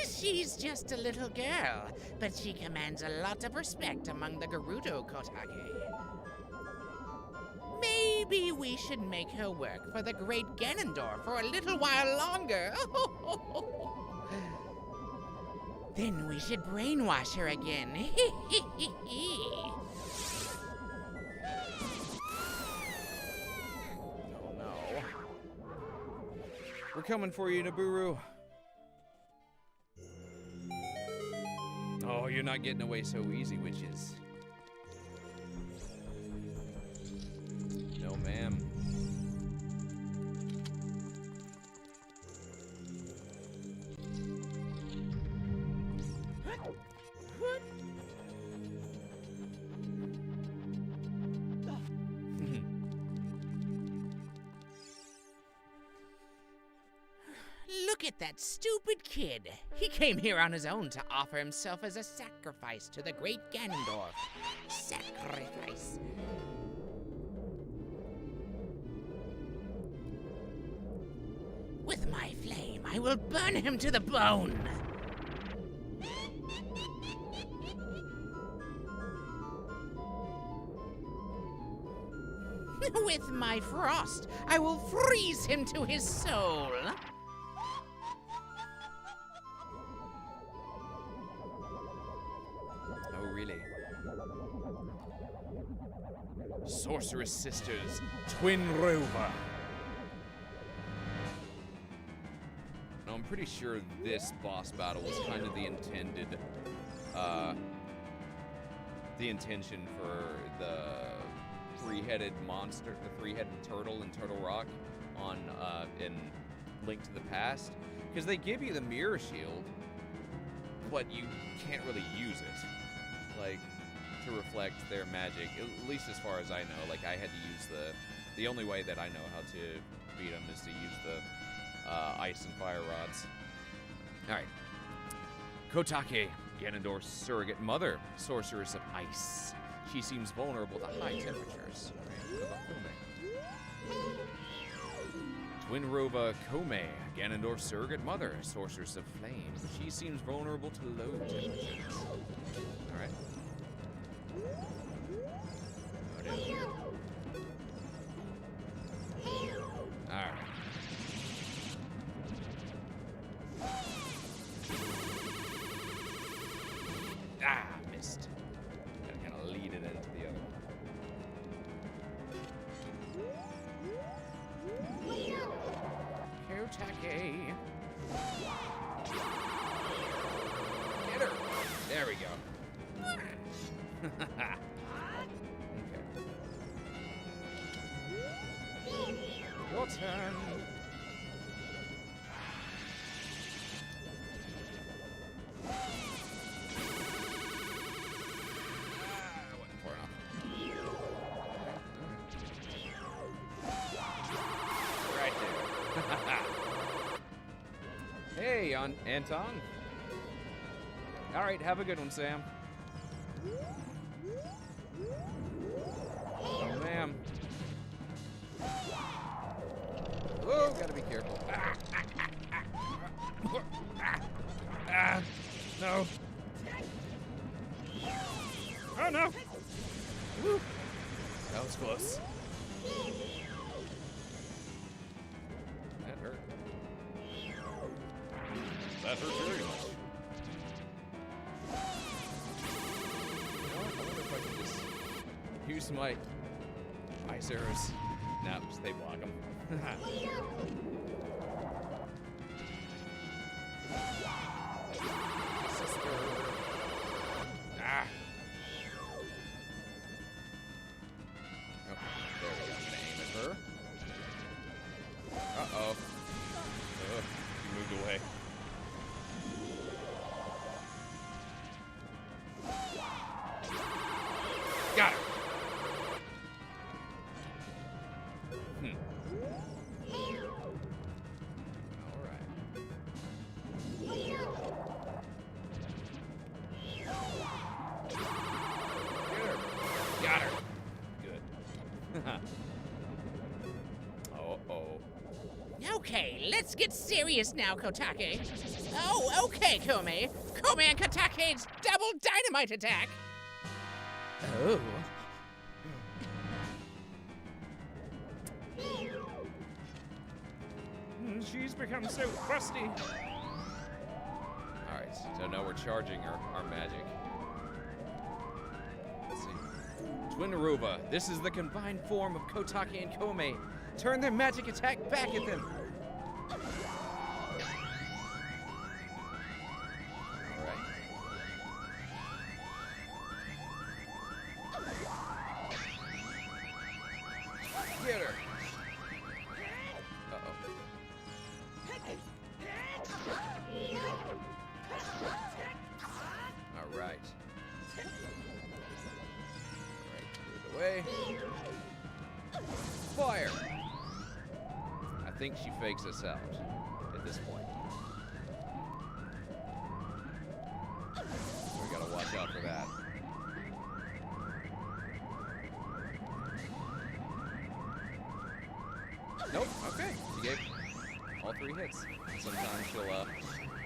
She's just a little girl, but she commands a lot of respect among the Gerudo Kotake. Maybe we should make her work for the great Ganondorf for a little while longer. Then we should brainwash her again. Oh no. We're coming for you, Naburu. Oh, you're not getting away so easy, witches. No, ma'am. Look at that stupid kid. He came here on his own to offer himself as a sacrifice to the great Ganondorf. Sacrifice. With my flame, I will burn him to the bone. With my frost, I will freeze him to his soul. Oh, really? Sorceress Sisters, Twin Rover. Now, I'm pretty sure this boss battle was kind of the intended, the intention for the three-headed monster, the three-headed turtle in Turtle Rock on, in Link to the Past. Because they give you the mirror shield, but you can't really use it, like, to reflect their magic, at least as far as I know. Like, I had to use the only way that I know how to beat them is to use the ice and fire rods. Alright. Kotake, Ganondorf's surrogate mother, sorceress of ice. She seems vulnerable to high temperatures. Twinrova Kome, Ganondorf's surrogate mother, sorceress of flame. She seems vulnerable to low temperatures. Alright. Alright. Ah, missed. Gotta kind of lead it into the other one. Kotake. Get her! There we go. Okay. Your turn. Wasn't far enough. Right there. Hey, Anton. All right, have a good one, Sam. Oh, ma'am. Whoa, gotta be careful. No. Oh, no. Woo. That was close. That hurt. That hurt very much. I wonder if I can just use my ice arrows. No, they block them. Sister. Ah. Okay, there we go. I'm gonna aim at her. Uh-oh. Ugh, she moved away. Got her. All right. Get her. Got her. Good. Okay, let's get serious now, Kotake. Oh, okay, Kome. Kome and Kotake's double dynamite attack. Oh. She's become so crusty. Alright, so now we're charging our magic. Let's see. Twin Aruba, this is the combined form of Kotake and Kome. Turn their magic attack back at them. Alright. Get her. Uh-oh. All right. Move away. Fire! I think she fakes us out at this point. So we gotta watch out for that. Nope, okay. She gave all 3 hits. Sometimes she'll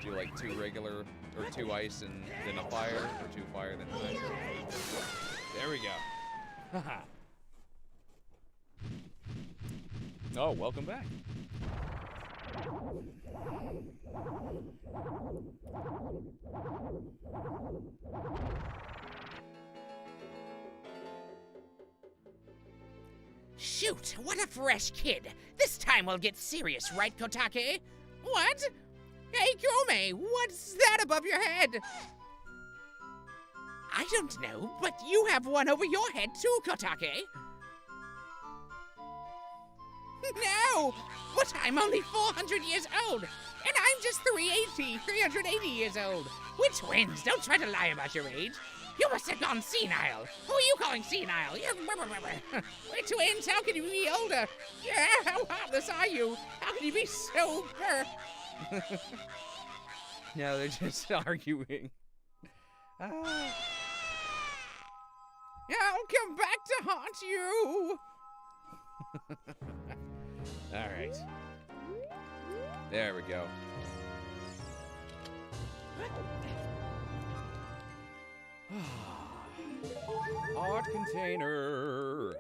do like 2 regular, or 2 ice and then a fire, or 2 fire, then an ice. There we go. Haha. Oh, welcome back. Shoot, what a fresh kid. This time we'll get serious, right, Kotake? What? Hey, Kome, what's that above your head? I don't know, but you have one over your head too, Kotake. No, but I'm only 400 years old, and I'm just 380 years old. We're twins, don't try to lie about your age. You must have gone senile. Who are you calling senile? We're twins, how can you be older? Yeah, how heartless are you? How can you be so Yeah, they're just arguing. I'll come back to haunt you. All right. There we go. Art container.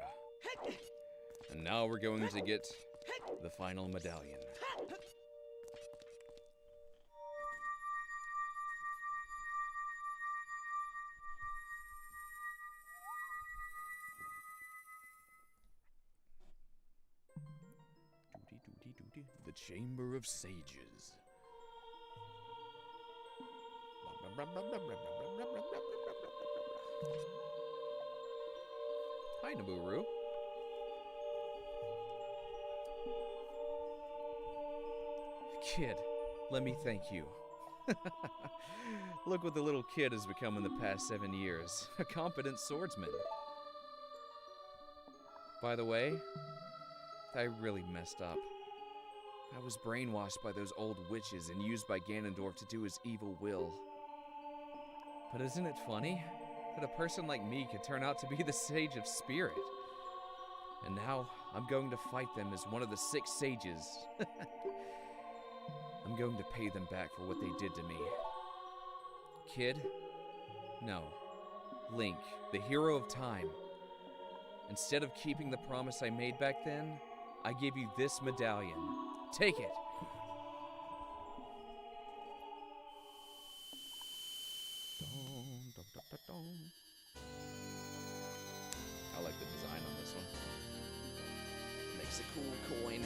And now we're going to get the final medallion. The Chamber of Sages. Hi, Naburu. Kid, let me thank you. Look what the little kid has become in the past 7 years. A competent swordsman. By the way, I really messed up. I was brainwashed by those old witches and used by Ganondorf to do his evil will. But isn't it funny that a person like me could turn out to be the Sage of Spirit? And now I'm going to fight them as one of the 6 sages. I'm going to pay them back for what they did to me. Kid? No. Link, the hero of time. Instead of keeping the promise I made back then, I gave you this medallion. Take it. I like the design on this one. Makes a cool coin.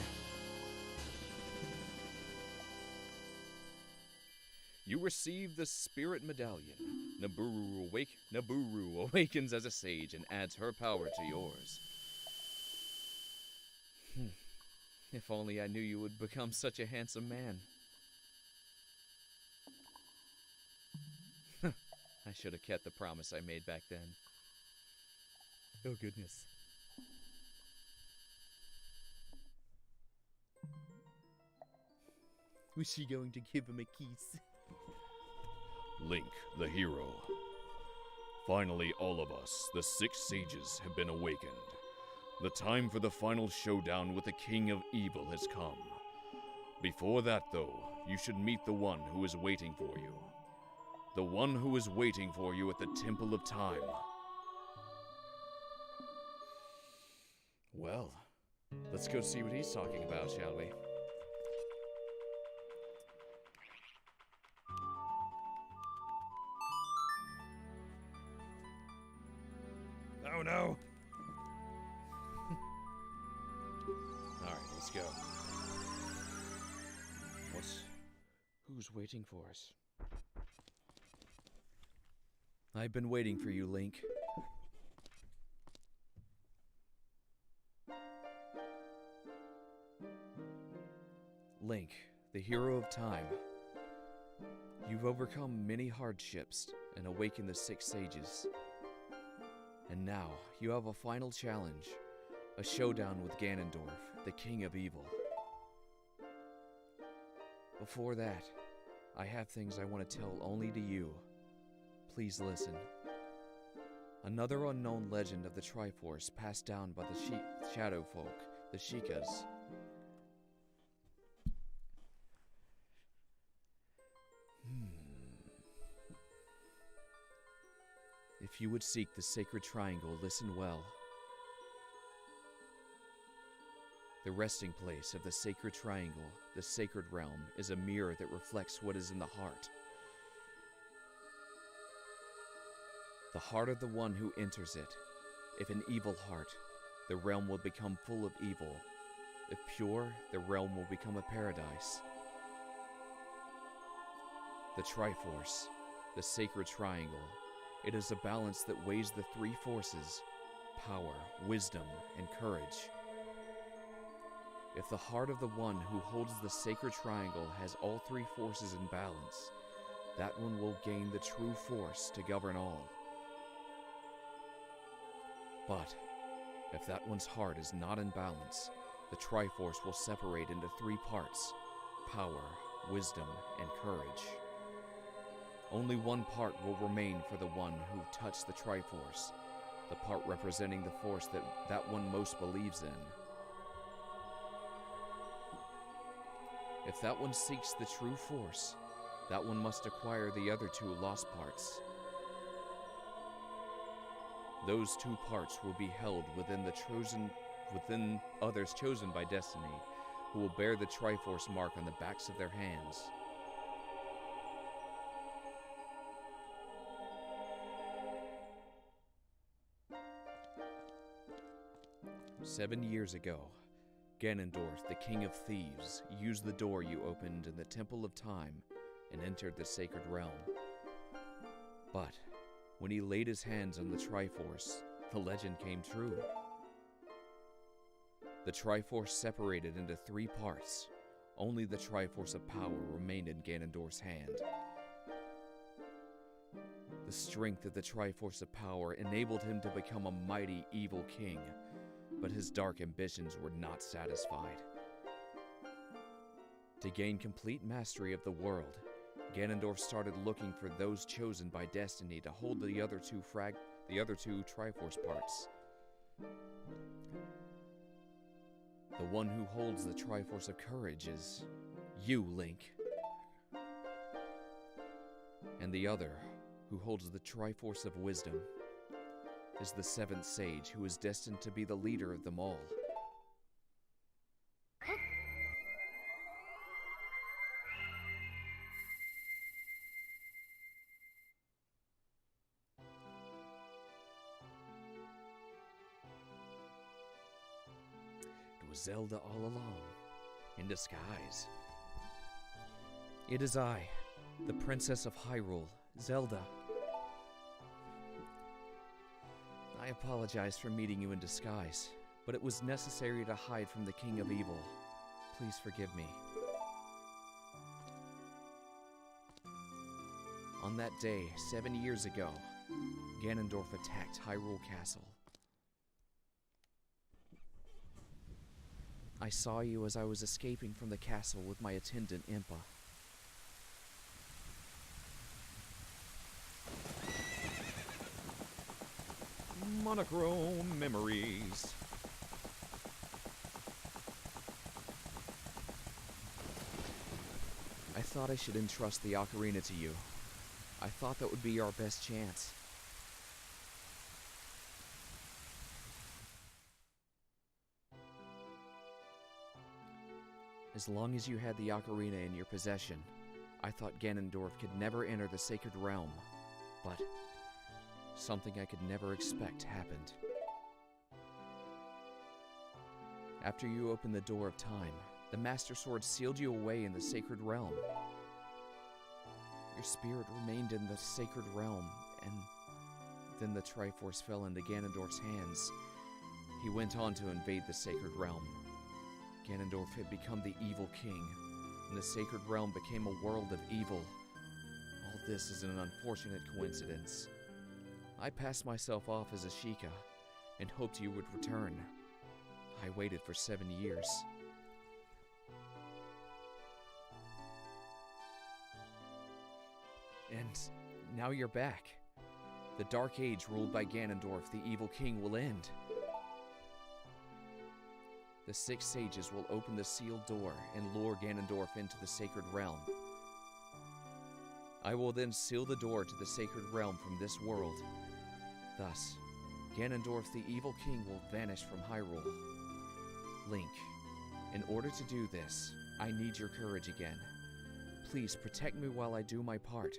You receive the Spirit Medallion. Naburu awakens as a sage and adds her power to yours. If only I knew you would become such a handsome man. I should have kept the promise I made back then. Oh, goodness. Was she going to give him a kiss? Link, the hero. Finally, all of us, the 6 sages, have been awakened. The time for the final showdown with the King of Evil has come. Before that, though, you should meet the one who is waiting for you. The one who is waiting for you at the Temple of Time. Well, let's go see what he's talking about, shall we? Oh no. Alright, let's go. Who's waiting for us? I've been waiting for you, Link. Link, the hero of time. You've overcome many hardships and awakened the 6 sages. And now, you have a final challenge. A showdown with Ganondorf, the king of evil. Before that, I have things I want to tell only to you. Please listen. Another unknown legend of the Triforce passed down by the Shadow Folk, the Sheikahs. If you would seek the Sacred Triangle, listen well. The resting place of the Sacred Triangle, the Sacred Realm, is a mirror that reflects what is in the heart. The heart of the one who enters it. If an evil heart, the realm will become full of evil. If pure, the realm will become a paradise. The Triforce, the Sacred Triangle. It is a balance that weighs the 3 forces: power, wisdom, and courage. If the heart of the one who holds the Sacred Triangle has all 3 forces in balance, that one will gain the true force to govern all. But if that one's heart is not in balance, the Triforce will separate into 3 parts: power, wisdom, and courage. Only one part will remain for the one who touched the Triforce, the part representing the force that one most believes in. If that one seeks the true force, that one must acquire the other 2 lost parts. Those 2 parts will be held within others chosen by destiny, who will bear the Triforce mark on the backs of their hands. "7 years ago, Ganondorf, the King of Thieves, used the door you opened in the Temple of Time and entered the Sacred Realm. But when he laid his hands on the Triforce, the legend came true. The Triforce separated into 3 parts. Only the Triforce of Power remained in Ganondorf's hand. The strength of the Triforce of Power enabled him to become a mighty, evil king, but his dark ambitions were not satisfied. To gain complete mastery of the world, Ganondorf started looking for those chosen by destiny to hold the other two Triforce parts. The one who holds the Triforce of Courage is you, Link. And the other, who holds the Triforce of Wisdom, is the 7th Sage, who is destined to be the leader of them all. It was Zelda all along, in disguise. It is I, the Princess of Hyrule, Zelda. I apologize for meeting you in disguise, but it was necessary to hide from the King of Evil. Please forgive me. On that day, 7 years ago, Ganondorf attacked Hyrule Castle. I saw you as I was escaping from the castle with my attendant, Impa. Monochrome memories. thought I should entrust the Ocarina to you. I thought that would be our best chance. As long as you had the Ocarina in your possession, I thought Ganondorf could never enter the Sacred Realm. But something I could never expect happened. After you opened the door of time, the Master Sword sealed you away in the Sacred Realm. Your spirit remained in the Sacred Realm, and then the Triforce fell into Ganondorf's hands. He went on to invade the Sacred Realm. Ganondorf had become the evil king, and the Sacred Realm became a world of evil. All this is an unfortunate coincidence. I passed myself off as a Sheikah, and hoped you would return. I waited for 7 years. And now you're back. The Dark Age ruled by Ganondorf, the evil king, will end. The 6 sages will open the sealed door and lure Ganondorf into the Sacred Realm. I will then seal the door to the Sacred Realm from this world. Thus, Ganondorf, the evil king, will vanish from Hyrule. Link, in order to do this, I need your courage again. Please protect me while I do my part.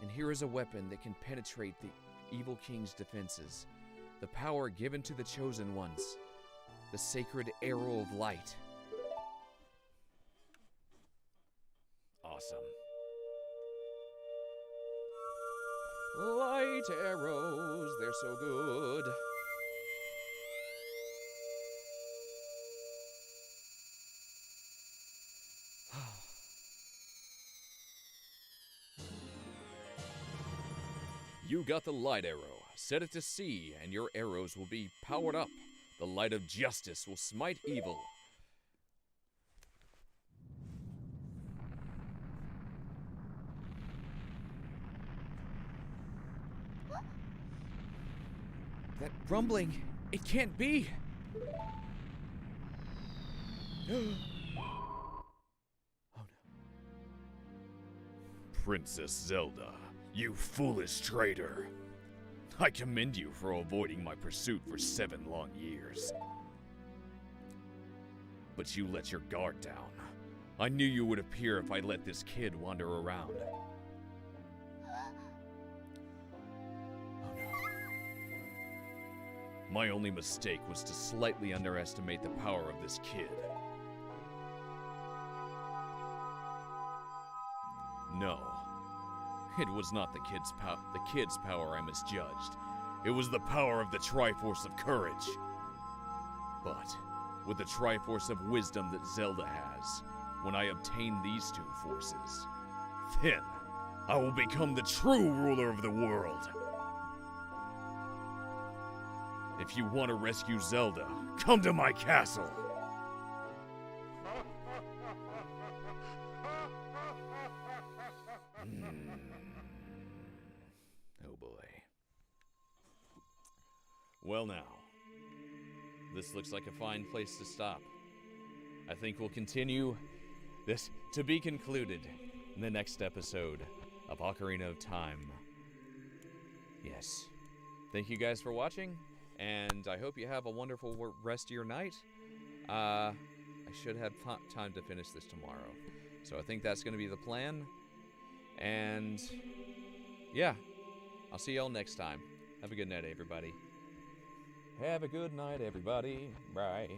And here is a weapon that can penetrate the evil king's defenses. The power given to the chosen ones. The sacred arrow of light. Awesome. Light arrows, they're so good. You got the light arrow. Set it to sea, and your arrows will be powered up. The light of justice will smite evil. That rumbling, it can't be. Oh no. Princess Zelda, you foolish traitor. I commend you for avoiding my pursuit for 7 long years. But you let your guard down. I knew you would appear if I let this kid wander around. Oh no. My only mistake was to slightly underestimate the power of this kid. No. It was not the kid's power I misjudged. It was the power of the Triforce of Courage. But with the Triforce of Wisdom that Zelda has, when I obtain these 2 forces, then I will become the true ruler of the world. If you want to rescue Zelda, come to my castle. Oh boy. Well now, this looks like a fine place to stop. I think we'll continue this to be concluded in the next episode of Ocarina of Time. Yes. Thank you guys for watching, and I hope you have a wonderful rest of your night. I should have time to finish this tomorrow. So I think that's going to be the plan. And yeah, I'll see y'all next time. Have a good night, everybody. Have a good night, everybody. Bye.